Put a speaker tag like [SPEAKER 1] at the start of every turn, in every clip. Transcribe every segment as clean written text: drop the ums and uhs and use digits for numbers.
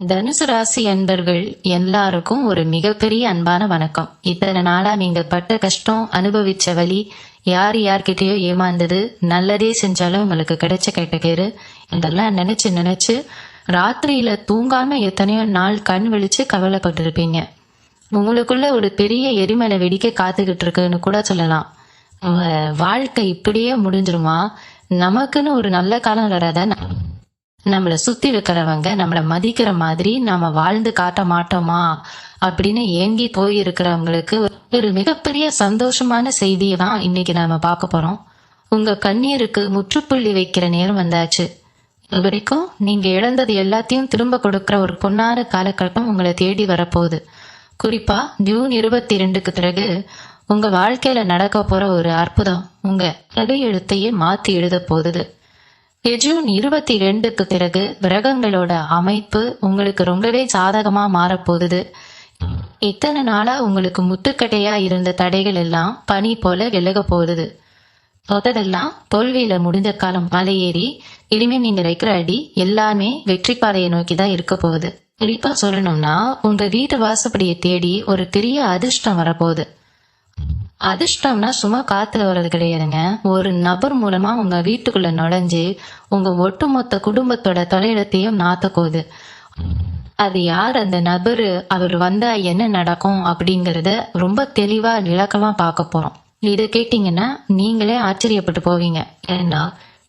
[SPEAKER 1] தனுசு ராசி அன்பர்கள் எல்லாருக்கும் ஒரு மிகப்பெரிய அன்பான வணக்கம். இத்தனை நாளா நீங்க பட்ட கஷ்டம், அனுபவிச்ச வலி, யார்கிட்டயோ ஏமாந்தது, நல்லதே செஞ்சாலும் உங்களுக்கு கிடைச்ச கெட்ட பேரு, இதெல்லாம் நினைச்சு நினைச்சு ராத்திரியில தூங்காம எத்தனையோ நாள் கண் விழிச்சு கவலைப்பட்டிருப்பீங்க. உங்களுக்குள்ள ஒரு பெரிய எரிமலை வெடிக்க காத்துக்கிட்டு இருக்குன்னு கூட சொல்லலாம். உங்க வாழ்க்கை இப்படியே முடிஞ்சிருமா? நமக்குன்னு ஒரு நல்ல காலம் வராத? நம்மளை சுத்தி வைக்கிறவங்க நம்மளை மதிக்கிற மாதிரி நாம வாழ்ந்து காட்ட மாட்டோமா அப்படின்னு ஏங்கி போயிருக்கிறவங்களுக்கு ஒரு மிகப்பெரிய சந்தோஷமான செய்தியை தான் இன்னைக்கு நாம பார்க்க போறோம். உங்க கண்ணீருக்கு முற்றுப்புள்ளி வைக்கிற நேரம் வந்தாச்சு. இது வரைக்கும் நீங்க இழந்தது எல்லாத்தையும் திரும்ப கொடுக்கிற ஒரு பொன்னான காலகட்டம் உங்களை தேடி வரப்போகுது. குறிப்பா ஜூன் 22க்கு பிறகு உங்க வாழ்க்கையில நடக்க போற ஒரு அற்புதம் உங்க தலையெழுத்தையே மாத்தி எழுத போகுது. ஜூன் 22க்கு பிறகு கிரகங்களோட அமைப்பு உங்களுக்கு ரொம்பவே சாதகமா மாறப்போகுது. இத்தனை நாளா உங்களுக்கு முட்டுக்கட்டையா இருந்த தடைகள் எல்லாம் பனி போல விலக போகுது. தொட்டதெல்லாம் தோல்வியில முடிஞ்ச காலம் மலையேறி இனிமே நீங்க வைக்கிற அடி எல்லாமே வெற்றி பாதையை நோக்கி தான் இருக்க போகுது. குறிப்பா சொல்லணும்னா உங்க வீட்டு வாசப்படியை தேடி ஒரு பெரிய அதிர்ஷ்டம் வரப்போகுது. அதிர்ஷ்டம்னா சும்மா காத்துல வர்றது கிடையாதுங்க. ஒரு நபர் மூலமா உங்க வீட்டுக்குள்ள நுழைஞ்சு உங்க ஒட்டுமொத்த குடும்பத்தோட தலையிடத்தையும் நாத்த போகுது. அது யார் அந்த நபரு, அவர் வந்தா என்ன நடக்கும் அப்படிங்கறத ரொம்ப தெளிவா விளக்கமா பார்க்க போறோம். இதை கேட்டீங்கன்னா நீங்களே ஆச்சரியப்பட்டு போவீங்க. ஏன்னா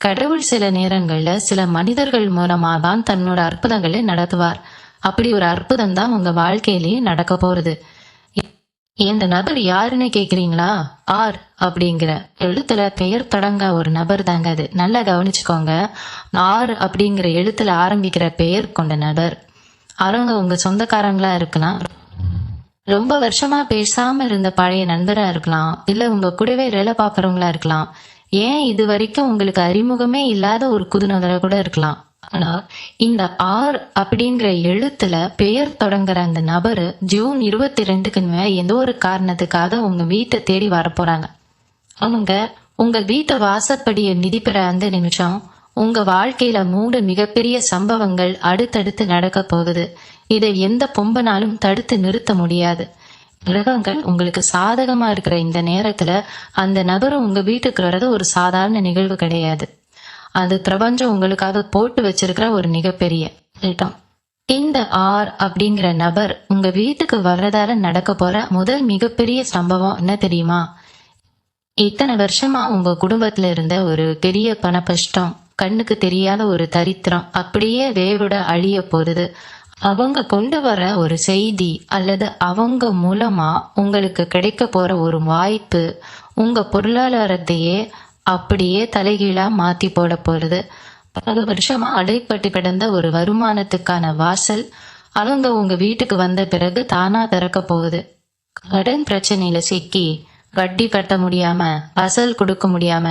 [SPEAKER 1] கடவுள் சில நேரங்கள்ல சில மனிதர்கள் மூலமா தான் தன்னோட அற்புதங்களை நடத்துவார். அப்படி ஒரு அற்புதம் தான் உங்க வாழ்க்கையிலேயே நடக்க போறது. இந்த நபர் யாருன்னு கேக்குறீங்களா? ஆர் அப்படிங்கிற எழுத்துல பெயர் தொடங்க ஒரு நபர் தாங்க அது. நல்லா கவனிச்சுக்கோங்க. ஆர் அப்படிங்கிற எழுத்துல ஆரம்பிக்கிற பெயர் கொண்ட நபர். அவங்க உங்க சொந்தக்காரங்களா இருக்கலாம், ரொம்ப வருஷமா பேசாம இருந்த பழைய நண்பரா இருக்கலாம், இல்ல உங்க கூடவே வேலை பார்க்கறவங்களா இருக்கலாம், ஏன் இது வரைக்கும் உங்களுக்கு அறிமுகமே இல்லாத ஒரு புது நபரை கூட இருக்கலாம். ஆனா இந்த ஆர் அப்படிங்கிற எழுத்துல பெயர் தொடங்குற அந்த நபரு ஜூன் 22க்கு ஏதோ ஒரு காரணத்துக்காக உங்க வீட்டை தேடி வரப்போறாங்க. அவங்க உங்க வீட்டை வாசப்படியை மிதிக்கிற அந்த நிமிஷம் உங்க வாழ்க்கையில 3 மிகப்பெரிய சம்பவங்கள் அடுத்தடுத்து நடக்க போகுது. இதை எந்த பொம்பனாலும் தடுத்து நிறுத்த முடியாது. கிரகங்கள் உங்களுக்கு சாதகமா இருக்கிற இந்த நேரத்துல அந்த நபர் உங்க வீட்டுக்கு வர்றது ஒரு சாதாரண நிகழ்வு கிடையாது. அது பிரபஞ்சம் உங்களுக்காக போட்டு வச்சிருக்கிற ஒரு மிகப்பெரிய திட்டம். இந்த ஆர் அப்படிங்கிற நபர் உங்க வீட்டுக்கு வர்றதால நடக்க போற முதல் மிகப்பெரிய சம்பவம் என்ன தெரியுமா? இத்தனை வருஷமா உங்க குடும்பத்துல இருந்த ஒரு பெரிய பணக்கஷ்டம், கண்ணுக்கு தெரியாத ஒரு தரித்திரம் அப்படியே வேவுட அழிய போகுது. அவங்க கொண்டு வர ஒரு செய்தி அல்லது அவங்க மூலமா உங்களுக்கு கிடைக்க போற ஒரு வாய்ப்பு உங்க பொருளாதாரத்தையே அப்படியே தலைகீழா மாத்தி போட போறது. 10 வருஷமா அடைப்பட்டு கிடந்த ஒரு வருமானத்துக்கான வாசல் அவங்க உங்க வீட்டுக்கு வந்த பிறகு தானா திறக்க போகுது. கடன் பிரச்சனையில சிக்கி வட்டி கட்ட முடியாம, அசல் கொடுக்க முடியாம,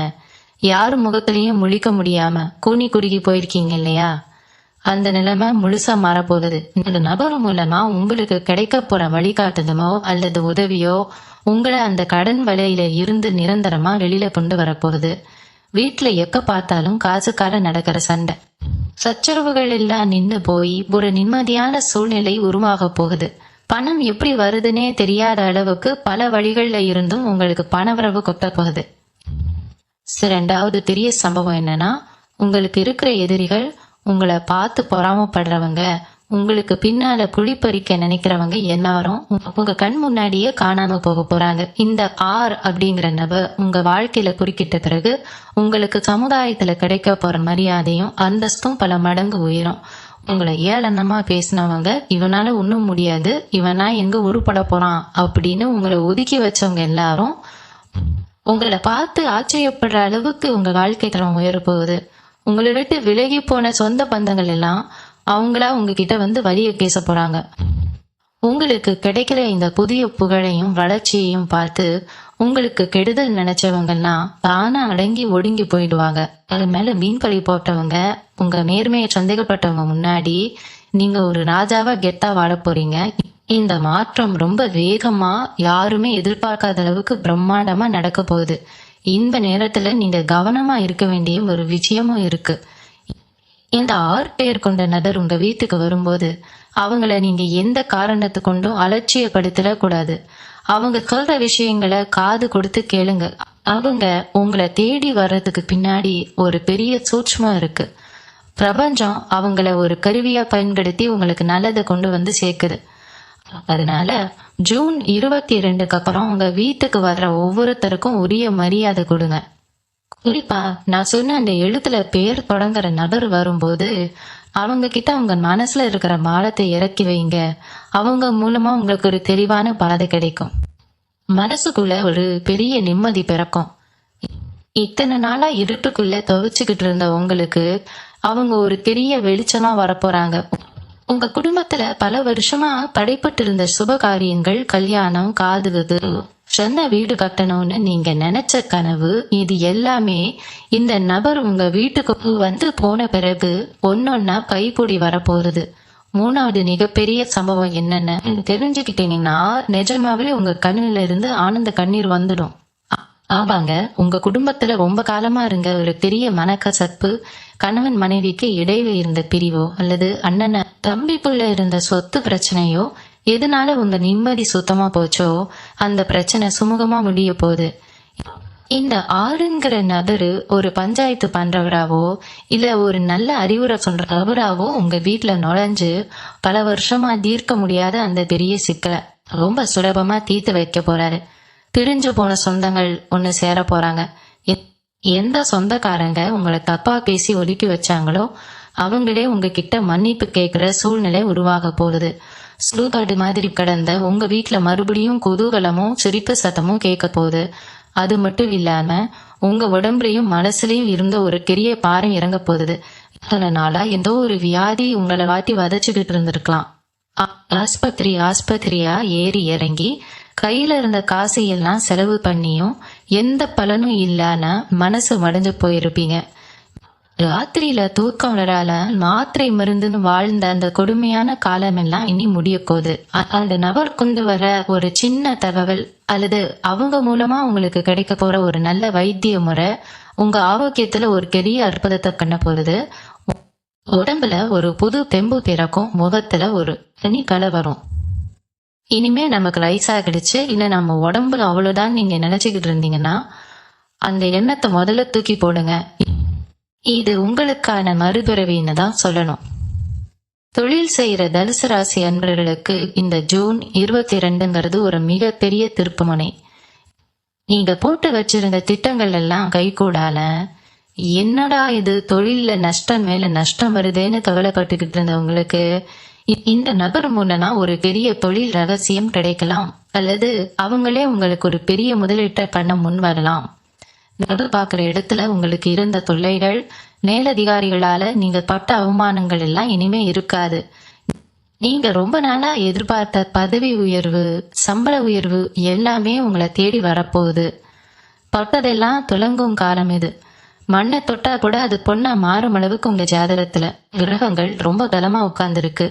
[SPEAKER 1] யார் முகத்திலையும் முழிக்க முடியாம கூனி குறுகி போயிருக்கீங்க இல்லையா? அந்த நிலைமை முழுசா மாறப்போகுது. இந்த நபர் மூலமா உங்களுக்கு கிடைக்க போற வழிகாட்டுதமோ அல்லது உதவியோ உங்களை அந்த கடன் வலையில இருந்து நிரந்தரமா வெளியில கொண்டு வரப்போகுது. வீட்டுல எப்ப பார்த்தாலும் காசுக்கார நடக்கிற சண்டை சச்சரவுகள் எல்லாம் நின்று போய் ஒரு நிம்மதியான சூழ்நிலை உருவாக போகுது. பணம் எப்படி வருதுன்னே தெரியாத அளவுக்கு பல வழிகள்ல இருந்தும் உங்களுக்கு பணவரவு கொட்ட போகுது. 2வது பெரிய சம்பவம் என்னன்னா, உங்களுக்கு இருக்கிற எதிரிகள், உங்களை பார்த்து பொறாமப்படுறவங்க, உங்களுக்கு பின்னால குழிப்பறிக்க நினைக்கிறவங்க எல்லாரும் உங்க கண் முன்னாடியே காணாம போக போறாங்க. இந்த ஆர் அப்படிங்கிற நபர் உங்க வாழ்க்கையில குறுக்கிட்ட பிறகு உங்களுக்கு சமுதாயத்துல கிடைக்க போற மரியாதையும் அந்தஸ்தும் பல மடங்கு உயரும். உங்களை ஏளனமா பேசினவங்க, இவனால ஒண்ணும் முடியாது, இவனா எங்க உருப்பட போறான் அப்படின்னு உங்களை ஒதுக்கி வச்சவங்க எல்லாரும் உங்களை பார்த்து ஆச்சரியப்படுற அளவுக்கு உங்க வாழ்க்கை தரம் உயர போகுது. உங்களை விட்டு விலகி போன சொந்த பந்தங்கள் எல்லாம் அவங்களா உங்ககிட்ட வந்து வழிய பேச போறாங்க. உங்களுக்கு கிடைக்கிற இந்த புதிய புகழையும் வளர்ச்சியையும் பார்த்து உங்களுக்கு கெடுதல் நினைச்சவங்கலாம் தானா அடங்கி ஒடுங்கி போயிடுவாங்க. அது மேல மீன்பழி போட்டவங்க, உங்க நேர்மையை சந்தேகப்பட்டவங்க முன்னாடி நீங்க ஒரு ராஜாவா கெத்தா வாழ போறீங்க. இந்த மாற்றம் ரொம்ப வேகமா யாருமே எதிர்பார்க்காத அளவுக்கு பிரம்மாண்டமா நடக்க போகுது. இந்த நேரத்துல நீங்க கவனமா இருக்க வேண்டிய ஒரு விஷயமும் இருக்கு. இந்த 6 பேர் கொண்ட நபர் உங்க வீட்டுக்கு வரும்போது அவங்கள நீங்க எந்த காரணத்தை கொண்டும் அலட்சியப்படுத்திட கூடாது. அவங்க சொல்ற விஷயங்களை காது கொடுத்து கேளுங்க. அவங்க உங்களை தேடி வர்றதுக்கு பின்னாடி ஒரு பெரிய சூட்சுமம் இருக்கு. பிரபஞ்சம் அவங்கள ஒரு கருவியா பயன்படுத்தி உங்களுக்கு நல்லதை கொண்டு வந்து சேர்க்குது. அதனால ஜூன் 22க்கு அப்புறம் உங்க வீட்டுக்கு வர்ற ஒவ்வொருத்தருக்கும் உரிய மரியாதை கொடுங்க. குறிப்பா நான் சொன்ன அந்த எழுத்துல பேர் தொடங்குற நபர் வரும்போது அவங்க கிட்ட உங்க மனசுல இருக்கிற பாரத்தை இறக்கி வைங்க. அவங்க மூலமா உங்களுக்கு ஒரு தெளிவான பாதை கிடைக்கும். மனசுக்குள்ள ஒரு பெரிய நிம்மதி பிறக்கும். இத்தனை நாளா இருட்டுக்குள்ள துவைச்சுக்கிட்டு இருந்த உங்களுக்கு அவங்க ஒரு பெரிய வெளிச்சமா வரப்போறாங்க. உங்க குடும்பத்துல பல வருஷமா தடைப்பட்டு இருந்த சுப காரியங்கள், கல்யாணம், காதுகுது, சொந்த வீடு கட்டணும்னு நீங்க நினைச்ச கனவு, இது எல்லாமே இந்த நபர் உங்க வீட்டுக்கு வந்து போன பிறகு ஒன்னொன்னா கைப்பொடி வரப்போகுது. 3வது மிகப்பெரிய சம்பவம் என்னன்னு தெரிஞ்சுக்கிட்டீங்கன்னா நிஜமாவே உங்க கண்ணுல இருந்து ஆனந்த கண்ணீர் வந்துடும். ஆமாங்க, உங்க குடும்பத்துல ரொம்ப காலமா இருந்த ஒரு பெரிய மனக்கசப்பு, கணவன் மனைவிக்கு இடையில இருந்த பிரிவோ அல்லது அண்ணன் தம்பிக்குள்ள இருந்த சொத்து பிரச்சனையோ, எதனால உங்க நிம்மதி சுத்தமா போச்சோ அந்த பிரச்சனை சுமூகமா முடிய போகுது. இந்த 6ங்கிற நபரு ஒரு பஞ்சாயத்து பண்றவராவோ இல்ல ஒரு நல்ல அறிவுரை சொல்றவராவோ உங்க வீட்டுல நுழைஞ்சு பல வருஷமா தீர்க்க முடியாத அந்த பெரிய சிக்கலை ரொம்ப சுலபமா தீர்த்து வைக்க போறாரு. பிரிஞ்சு போன சொந்தங்கள் ஒண்ணு சேர போறாங்க. எந்த சொந்தக்காரங்க உங்களை தப்பா பேசி ஒதுக்கி வச்சாங்களோ அவங்களே உங்ககிட்ட மன்னிப்பு கேட்கிற சூழ்நிலை உருவாக போகுது. சுடுகாடு மாதிரி கடந்த உங்க வீட்டுல மறுபடியும் குதூகலமும் சிரிப்பு சத்தமும் கேட்க போகுது. அது மட்டும் இல்லாம உங்க உடம்புலையும் மனசுலயும் இருந்த ஒரு பெரிய பாறை இறங்க போகுது. அதனால ஏதோ ஒரு வியாதி உங்களை வாட்டி வதச்சுக்கிட்டு இருந்திருக்கலாம். ஆஸ்பத்திரியா ஏறி இறங்கி கையில இருந்த காசு எல்லாம் செலவு பண்ணியும் எந்த பலனும் இல்லாம மனசு மடைஞ்சு போயிருப்பீங்க. ராத்திரியில தூக்கம் வரால மாத்திரை மருந்துன்னு வாழ்ந்த அந்த கொடுமையான காலம் எல்லாம் இனி முடிய போகுது. அந்த நபர் கொண்டு வர ஒரு சின்ன தகவல் அல்லது அவங்க மூலமா உங்களுக்கு கிடைக்க போற ஒரு நல்ல வைத்திய முறை உங்க ஆரோக்கியத்துல ஒரு பெரிய அற்புதத்தை பண்ண போகுது. உடம்புல ஒரு புது தெம்பு பிறக்கும், முகத்துல ஒரு தனி கலை வரும். இனிமே நமக்கு வயசாகிடுச்சு இல்ல நம்ம உடம்புல அவ்வளவுதான் நீங்க நினைச்சுக்கிட்டு இருந்தீங்கன்னா அந்த எண்ணத்தை முதல்ல தூக்கி போடுங்க. இது உங்களுக்கான மறுபிறவின்னு தான் சொல்லணும். தொழில் செய்யற தனுசு ராசி அன்பர்களுக்கு இந்த ஜூன் 22ங்கிறது ஒரு மிகப்பெரிய திருப்புமுனை. நீங்க போட்டு வச்சிருந்த திட்டங்கள் எல்லாம் கைகூடால என்னடா இது தொழில்ல நஷ்டம் மேல நஷ்டம் வருதேன்னு கவலைப்பட்டுக்கிட்டு இருந்தவங்களுக்கு இந்த நபர் மூலனா ஒரு பெரிய தொழில் ரகசியம் கிடைக்கலாம் அல்லது அவங்களே உங்களுக்கு ஒரு பெரிய முதலீட்டை பண்ண முன் வரலாம். நபர் பார்க்குற இடத்துல உங்களுக்கு இருந்த தொல்லைகள், மேலதிகாரிகளால நீங்க பட்ட அவமானங்கள் எல்லாம் இனிமே இருக்காது. நீங்க ரொம்ப நாளா எதிர்பார்த்த பதவி உயர்வு, சம்பள உயர்வு எல்லாமே உங்களை தேடி வரப்போகுது. தொட்டதெல்லாம் துலங்கும் காலம் இது. மண்ணை தொட்டா கூட அது பொண்ணா மாறும் அளவுக்கு உங்க ஜாதகத்துல கிரகங்கள் ரொம்ப பலமா உட்கார்ந்துருக்கு.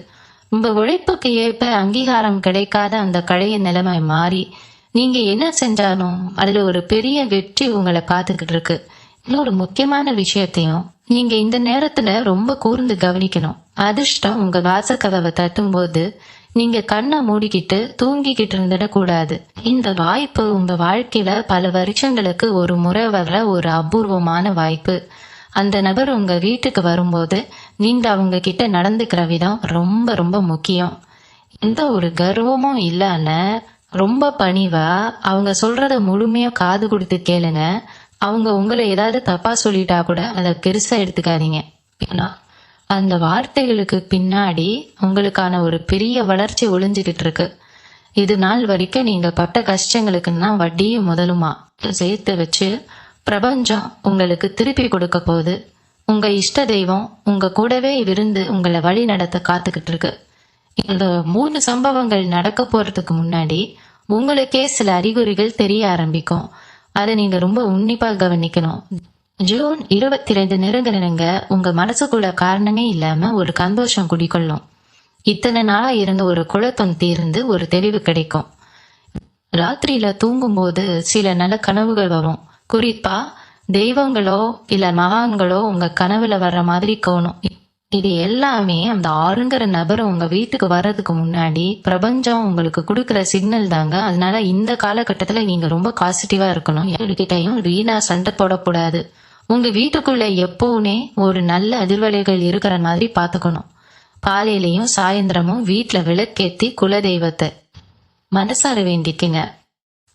[SPEAKER 1] உங்க உழைப்புக்கு ஏற்ப அங்கீகாரம் கிடைக்காத அந்த பழைய நிலைமை மாறி நீங்க என்ன செஞ்சாலும் அதுல ஒரு பெரிய வெற்றி உங்களை காத்துக்கிட்டு இருக்கு. இன்னொரு முக்கியமான விஷயத்தையும் நீங்க இந்த நேரத்துல ரொம்ப கூர்ந்து கவனிக்கணும். அதிர்ஷ்டம் உங்க வாசக்கதவை தட்டும் போது நீங்க கண்ணை மூடிக்கிட்டு தூங்கிக்கிட்டு இருந்துடக்கூடாது. இந்த வாய்ப்பு உங்க வாழ்க்கையில பல வருஷங்களுக்கு ஒரு முறை வர்ற ஒரு அபூர்வமான வாய்ப்பு. அந்த நபர் உங்க வீட்டுக்கு வரும்போது நீங்க அவங்க கிட்ட நடந்துக்கிற விதம் ரொம்ப ரொம்ப முக்கியம். எந்த ஒரு கர்வமும் இல்லாம ரொம்ப பணிவா அவங்க சொல்றத முழுமையா காது கொடுத்து கேளுங்க. அவங்க உங்களை ஏதாவது தப்பா சொல்லிட்டா கூட அதை பெருசா எடுத்துக்காதீங்க. ஏன்னா அந்த வார்த்தைகளுக்கு பின்னாடி உங்களுக்கான ஒரு பெரிய வளர்ச்சி ஒளிஞ்சுக்கிட்டு இருக்கு. இது நாள் வரைக்கும் நீங்க பட்ட கஷ்டங்களுக்குன்னா வட்டியும் முதலுமா சேர்த்து வச்சு பிரபஞ்சம் உங்களுக்கு திருப்பி கொடுக்க போகுது. உங்க இஷ்ட தெய்வம் உங்க கூடவே இருந்து உங்களை வழி நடத்த காத்துக்கிட்டு இருக்கு. இந்த 3 சம்பவங்கள் நடக்க போறதுக்கு முன்னாடி உங்களுக்கே சில அறிகுறிகள் தெரிய ஆரம்பிக்கும். அதை நீங்க ரொம்ப உன்னிப்பா கவனிக்கணும். ஜூன் 22 நெருங்க உங்க மனசுக்குள்ள காரணமே இல்லாம ஒரு சந்தோஷம் குடிக்கொள்ளும். இத்தனை நாளா இருந்த ஒரு குழப்பம் தீர்ந்து ஒரு தெளிவு கிடைக்கும். ராத்திரியில தூங்கும் போது சில நல்ல கனவுகள் வரும். குறிப்பா தெய்வங்களோ இல்ல மகான்களோ உங்க கனவுல வர்ற மாதிரி தோணும். இது எல்லாமே அந்த ஆறுங்கிற நபர் உங்க வீட்டுக்கு வர்றதுக்கு முன்னாடி பிரபஞ்சம் உங்களுக்கு கொடுக்குற சிக்னல் தாங்க. அதனால இந்த காலகட்டத்துல நீங்க ரொம்ப பாசிட்டிவா இருக்கணும். யாருக்கிட்டையும் வீணா சண்டை போடக்கூடாது. உங்க வீட்டுக்குள்ள எப்பவுமே ஒரு நல்ல அதிர்வலைகள் இருக்கிற மாதிரி பாத்துக்கணும். காலையிலயும் சாயந்தரமும் வீட்டுல விளக்கேத்தி குலதெய்வத்தை மனசார வேண்டிக்குங்க.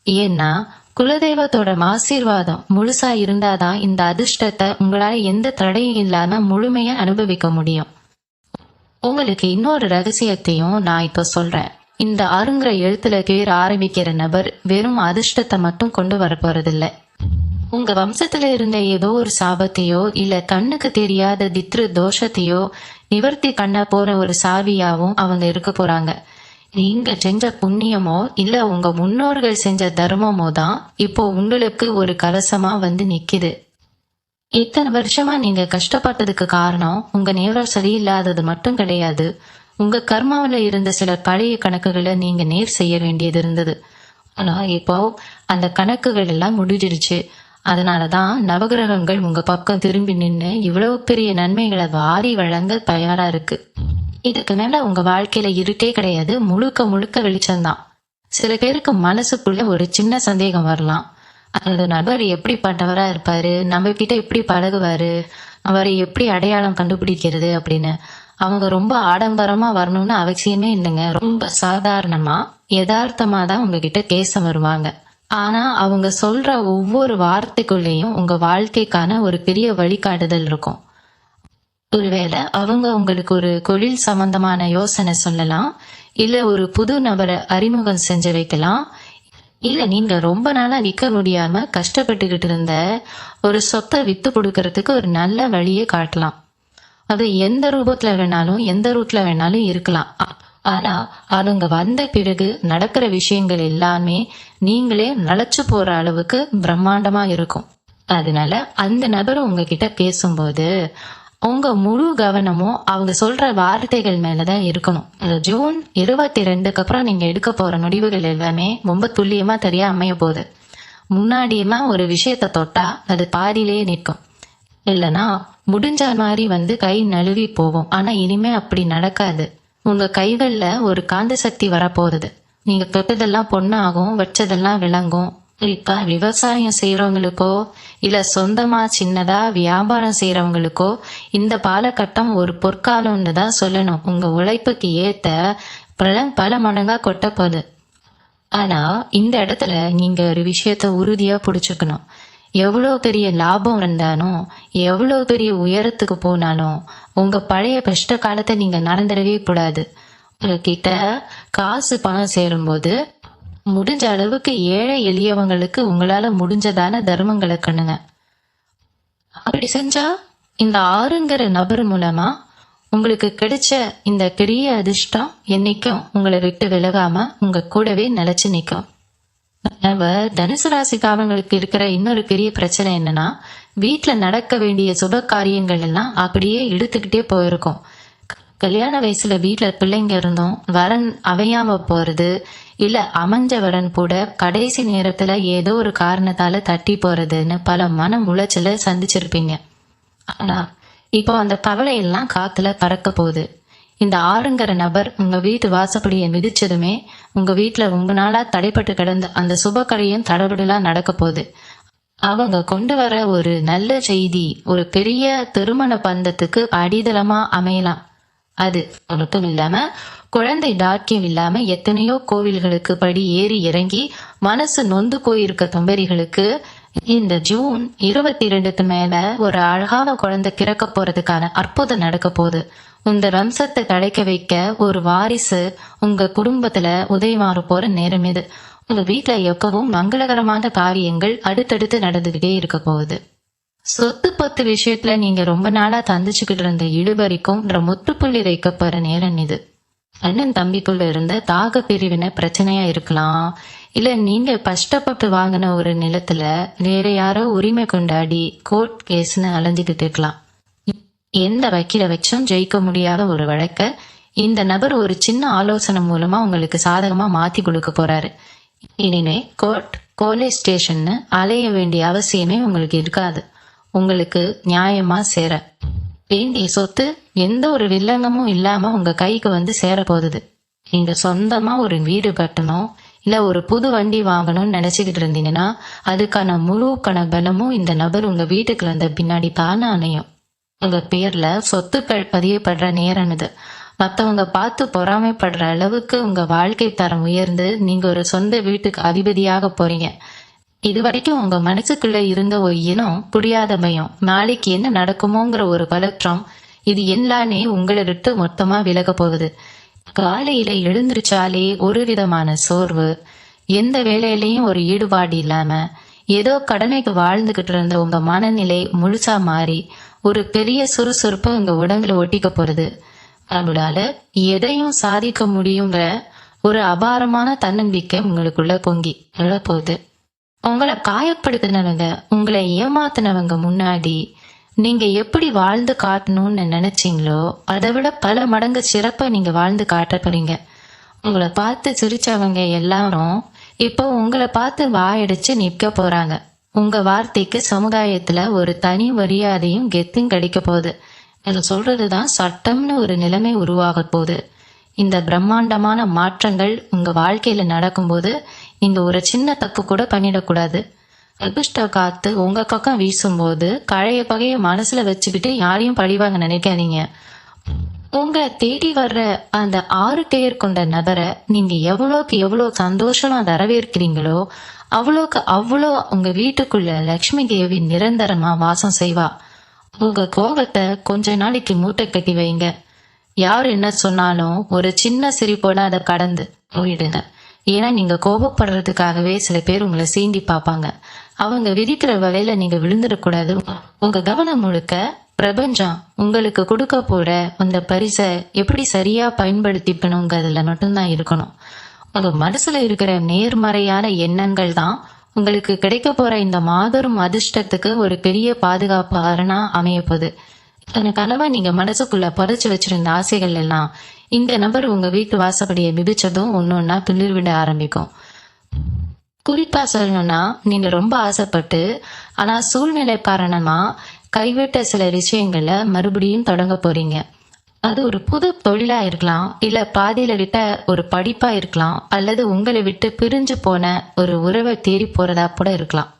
[SPEAKER 1] ஏன்னா குலதெய்வத்தோட ஆசீர்வாதம் முழுசா இருந்தாதான் இந்த அதிர்ஷ்டத்தை உங்களால எந்த தடையும் இல்லாம முழுமையா அனுபவிக்க முடியும். உங்களுக்கு இன்னொரு ரகசியத்தையும் நான் இப்ப சொல்றேன். இந்த ஆறுங்கிற எழுத்துல பேர் ஆரம்பிக்கிற நபர் வெறும் அதிர்ஷ்டத்தை மட்டும் கொண்டு வர போறதில்ல. உங்க வம்சத்துல இருந்த ஏதோ ஒரு சாபத்தையோ இல்ல கண்ணுக்கு தெரியாத தித்ரு தோஷத்தையோ நிவர்த்தி பண்ண போற ஒரு சாவியாவும் அவங்க இருக்க போறாங்க. நீங்க செஞ்ச புண்ணியமோ இல்ல உங்க முன்னோர்கள் செஞ்ச தர்மமோ தான் இப்போ உங்களுக்கு ஒரு கலசமா வந்து நிக்குது. இத்தனை வருஷமா நீங்க கஷ்டப்பட்டதுக்கு காரணம் உங்க நேரம் சரியில்லாதது மட்டும் கிடையாது. உங்க கர்மாவில இருந்த சில பழைய கணக்குகளை நீங்க நேர் செய்ய வேண்டியது இருந்தது. ஆனா இப்போ அந்த கணக்குகள் எல்லாம் முடிஞ்சிருச்சு. அதனாலதான் நவகிரகங்கள் உங்க பக்கம் திரும்பி நின்று இவ்வளவு பெரிய நன்மைகளை வாரி வழங்க தயாரா இருக்கு. இதுக்கு மேல உங்க வாழ்க்கையில இருட்டே கிடையாது, முழுக்க முழுக்க வெளிச்சம்தான். சில பேருக்கு மனசுக்குள்ள ஒரு சின்ன சந்தேகம் வரலாம். அந்த நபர் எப்படிப்பட்டவரா இருப்பாரு, நம்ம கிட்ட எப்படி பழகுவாரு, அவரை எப்படி அடையாளம் கண்டுபிடிக்கிறது அப்படின்னு. அவங்க ரொம்ப ஆடம்பரமா வரணும்னு அவசியமே இல்லைங்க. ரொம்ப சாதாரணமா யதார்த்தமா தான் உங்ககிட்ட பேச வருவாங்க. ஆனா அவங்க சொல்ற ஒவ்வொரு வார்த்தைக்குள்ளேயும் உங்க வாழ்க்கைக்கான ஒரு பெரிய வழிகாட்டுதல் இருக்கும். ஒருவேளை அவங்க உங்களுக்கு ஒரு தொழில் சம்பந்தமான யோசனை சொல்லலாம், இல்ல ஒரு புது நபரை அறிமுகம் செஞ்சு வைக்கலாம், இல்ல நீங்க ரொம்ப நாளா விற்க முடியாம கஷ்டப்பட்டுக்கிட்டு இருந்த ஒரு சொத்தை வித்து கொடுக்கறதுக்கு ஒரு நல்ல வழியை காட்டலாம். அது எந்த ரூபத்துல வேணாலும் எந்த ரூட்ல வேணாலும் இருக்கலாம். ஆனா அவங்க வந்த பிறகு நடக்கிற விஷயங்கள் எல்லாமே நீங்களே நினைச்சு போற அளவுக்கு பிரம்மாண்டமா இருக்கும். அதனால அந்த நபர் உங்ககிட்ட பேசும்போது உங்க முழு கவனமும் அவங்க சொல்ற வார்த்தைகள் மேலதான் இருக்கணும். ஜூன் 22க்கு அப்புறம் நீங்க எடுக்க போற முடிவுகள் எல்லாமே ரொம்ப துல்லியமா தெரிய அமைய போகுது. முன்னாடியெல்லாம் ஒரு விஷயத்த தொட்டா அது பாதியிலேயே நிற்கும், இல்லைன்னா முடிஞ்ச மாதிரி வந்து கை நழுவி போகும். ஆனா இனிமே அப்படி நடக்காது. உங்க கைகள்ல ஒரு காந்த சக்தி வரப்போகுது. நீங்க தொட்டதெல்லாம் பொண்ணாகும், வச்சதெல்லாம் விளங்கும். இப்ப விவசாயம் செய்யறவங்களுக்கோ இல்ல சொந்தமா சின்னதா வியாபாரம் செய்யறவங்களுக்கோ இந்த காலகட்டம் ஒரு பொற்காலம்னு தான் சொல்லணும். உங்க உழைப்புக்கு ஏத்த பலன் பல மடங்கா கொட்ட போகுது. ஆனா இந்த இடத்துல நீங்க ஒரு விஷயத்த உறுதியா புடிச்சுக்கணும். எவ்வளவு பெரிய லாபம் வந்தாலும் எவ்வளவு பெரிய உயரத்துக்கு போனாலும் உங்க பழைய கஷ்ட காலத்தை நீங்க நடந்துடவே கூடாது. உங்ககிட்ட காசு பணம் சேரும்போது முடிஞ்ச அளவுக்கு ஏழை எளியவங்களுக்கு உங்களால முடிஞ்சதான தர்மங்களை கண்ணுங்க. அப்படி செஞ்சா இந்த ஆறுங்கிற நபர் மூலமா உங்களுக்கு கிடைச்ச இந்த பெரிய அதிர்ஷ்டம் என்னைக்கும் உங்களை விட்டு விலகாம உங்க கூடவே நிலைச்சு நிற்கும். தனுசு ராசிக்காரங்களுக்கு இருக்கிற இன்னொரு பெரிய பிரச்சனை என்னன்னா, வீட்டுல நடக்க வேண்டிய சுப காரியங்கள் எல்லாம் அப்படியே இழுத்துக்கிட்டே போயிருக்கும். கல்யாண வயசுல வீட்டுல பிள்ளைங்க இருந்தும் வரன் அமையாம போறது, இல்ல அமைஞ்ச வரன் கூட கடைசி நேரத்துல ஏதோ ஒரு காரணத்தால தட்டி போறதுன்னு பல மன உளைச்சல சந்திச்சிருப்பீங்க. ஆனா இப்போ அந்த கவலை எல்லாம் காத்துல பறக்க போகுது. இந்த ஆறுங்கிற நபர் உங்க வீட்டு வாசப்படியை மிதிச்சதுமே உங்க வீட்டுல ரொம்ப நாளா தடைப்பட்டு கிடந்த அந்த சுபகரையும் தடபடலாம் நடக்க போகுது. அவங்க கொண்டு வர ஒரு நல்ல செய்தி ஒரு பெரிய திருமண பந்தத்துக்கு அடித்தளமா அமையலாம். அது மட்டும் இல்லாம குழந்தை டாக்கியம் இல்லாம எத்தனையோ கோவில்களுக்கு படி ஏறி இறங்கி மனசு நொந்து போயிருக்க தம்பதிகளுக்கு இந்த ஜூன் 22க்கு மேல ஒரு அழகான குழந்தை கிறக்க போறதுக்கான அற்புதம் நடக்க போகுது. உங்க வம்சத்தை தடைக்க வைக்க ஒரு வாரிசு உங்க குடும்பத்துல உதயமாற போற நேரம் இது. உங்க வீட்டுல எப்பவும் மங்களகரமான காரியங்கள் அடுத்தடுத்து நடந்துகிட்டே இருக்க போகுது. சொத்து பத்து விஷயத்துல நீங்க ரொம்ப நாளா தந்திச்சுக்கிட்டு இருந்த இழுபறிக்கும் முற்றுப்புள்ளி வைக்க போற நேரம் இது. அண்ணன் தம்பிக்குள்ள இருந்த தாக பிரிவினை பிரச்சனையா இருக்கலாம், இல்ல நீங்க கஷ்டப்பட்டு வாங்கின ஒரு நிலத்துல வேற யாரோ உரிமை கொண்டாடி கோர்ட் கேஸ்னு அலைஞ்சுக்கிட்டு இருக்கலாம். எந்த வக்கீல வச்சும் ஜெயிக்க முடியாத ஒரு வழக்க இந்த நபர் ஒரு சின்ன ஆலோசனை மூலமா உங்களுக்கு சாதகமா மாத்தி கொடுக்க போறாரு. இனிமே கோர்ட் போலீஸ் ஸ்டேஷன்னு அலைய வேண்டிய அவசியமே உங்களுக்கு இருக்காது. உங்களுக்கு நியாயமா சேர வேண்டிய சொத்து எந்த ஒரு வில்லங்கமும் இல்லாம உங்க கைக்கு வந்து சேர போகுது. நீங்க சொந்தமா ஒரு வீடு கட்டணும், இல்ல ஒரு புது வண்டி வாங்கணும்னு நினைச்சுக்கிட்டு இருந்தீங்கன்னா அதுக்கான முழு பலமும் இந்த நபர் உங்க வீட்டுக்கு வந்த பின்னாடி தானே அமையும். உங்க பேர்ல சொத்துக்கள் பதியப்படுற நேரம் இது. மத்தவங்க பார்த்து பொறாமைப்படுற அளவுக்கு உங்க வாழ்க்கை தரம் உயர்ந்து நீங்க ஒரு சொந்த வீட்டுக்கு அதிபதியாக போறீங்க. இது வரைக்கும் உங்க மனசுக்குள்ள இருந்த ஒரு இனம் புரியாத பயம், நாளைக்கு என்ன நடக்குமோங்கிற ஒரு பதற்றம், இது எல்லாமே உங்களை விட்டு மொத்தமா விலக போகுது. காலையில எழுந்திருச்சாலே ஒரு விதமான சோர்வு, எந்த வேலையிலயும் ஒரு ஈடுபாடு இல்லாம ஏதோ கடமைக்கு வாழ்ந்துகிட்டு இருந்த உங்க மனநிலை முழுசா மாறி ஒரு பெரிய சுறுசுறுப்பு உங்க உடம்புல ஒட்டிக்க போறது. நம்மளால எதையும் சாதிக்க முடியுங்கிற ஒரு அபாரமான தன்னம்பிக்கை உங்களுக்குள்ள பொங்கி எழப்போகுது. உங்களை காயப்படுத்தினவங்க, உங்களை ஏமாத்தினவங்க முன்னாடி நீங்க எப்படி வாழ்ந்து காட்டணும்னு நினைச்சீங்களோ அதை விட பல மடங்கு சிறப்பா நீங்க வாழ்ந்து காட்ட போறீங்க. உங்களை பார்த்து சிரிச்சவங்க எல்லாரும் இப்போ உங்களை பார்த்து வாயடிச்சு நிற்க போறாங்க. உங்க வார்த்தைக்கு சமுதாயத்துல ஒரு தனி மரியாதையும் கெத்தும் கிடைக்க போகுது. அது சொல்றதுதான் சட்டம்னு ஒரு நிலைமை உருவாக போகுது. இந்த பிரம்மாண்டமான மாற்றங்கள் உங்க வாழ்க்கையில நடக்கும்போது நீங்க ஒரு சின்ன தப்பு கூட பண்ணிடக்கூடாது. அதிர்ஷ்ட காத்து உங்க பக்கம் வீசும்போது பழைய பகைய மனசுல வச்சுக்கிட்டு யாரையும் பழிவாங்க நினைக்காதீங்க. உங்களை தேடி வர்ற அந்த 6 பேர் கொண்ட நபரை நீங்க எவ்வளோக்கு எவ்வளவு சந்தோஷமா வரவேற்கிறீங்களோ அவ்வளோக்கு அவ்வளோ உங்க வீட்டுக்குள்ள லட்சுமி தேவி நிரந்தரமா வாசம் செய்வா. உங்க கோபத்தை கொஞ்ச நாளைக்கு மூட்டை கட்டி வைங்க. யார் என்ன சொன்னாலும் ஒரு சின்ன சிரிப்போட அதை கடந்து போயிடுங்க. ஏன்னா நீங்க கோபப்படுறதுக்காகவே சில பேர் உங்களை சீண்டி பார்ப்பாங்க. அவங்க விதிக்கிற வலையில நீங்க விழுந்துடக்கூடாது. உங்க கவனம் முழுக்க பிரபஞ்சம் உங்களுக்கு கொடுக்க போற அந்த பரிசை எப்படி சரியா பயன்படுத்திக்கணுங்கிறதுல மட்டும்தான் இருக்கணும். உங்க மனசுல இருக்கிற நேர்மறையான எண்ணங்கள் தான் உங்களுக்கு கிடைக்க போற இந்த மாபெரும் அதிர்ஷ்டத்துக்கு ஒரு பெரிய பாதுகாப்பு அரணா அமைய போகுது. தன கனவா நீங்க மனசுக்குள்ள புதைச்சு வச்சிருந்த ஆசைகள் எல்லாம் இந்த நபர் உங்க வீட்டு வாசப்படியை மிதிச்சதும் ஒன்னொன்னா துளிர் விட ஆரம்பிக்கும். குறிப்பா சொல்லணும்னா, நீங்க ரொம்ப ஆசைப்பட்டு ஆனா சூழ்நிலை காரணமா கைவிட்ட சில விஷயங்களை மறுபடியும் தொடங்க போறீங்க. அது ஒரு புது தொழிலா இருக்கலாம், இல்ல பாதியில விட்ட ஒரு படிப்பா இருக்கலாம், அல்லது உங்களை விட்டு பிரிஞ்சு போன ஒரு உறவை தேடி போறதா கூட இருக்கலாம்.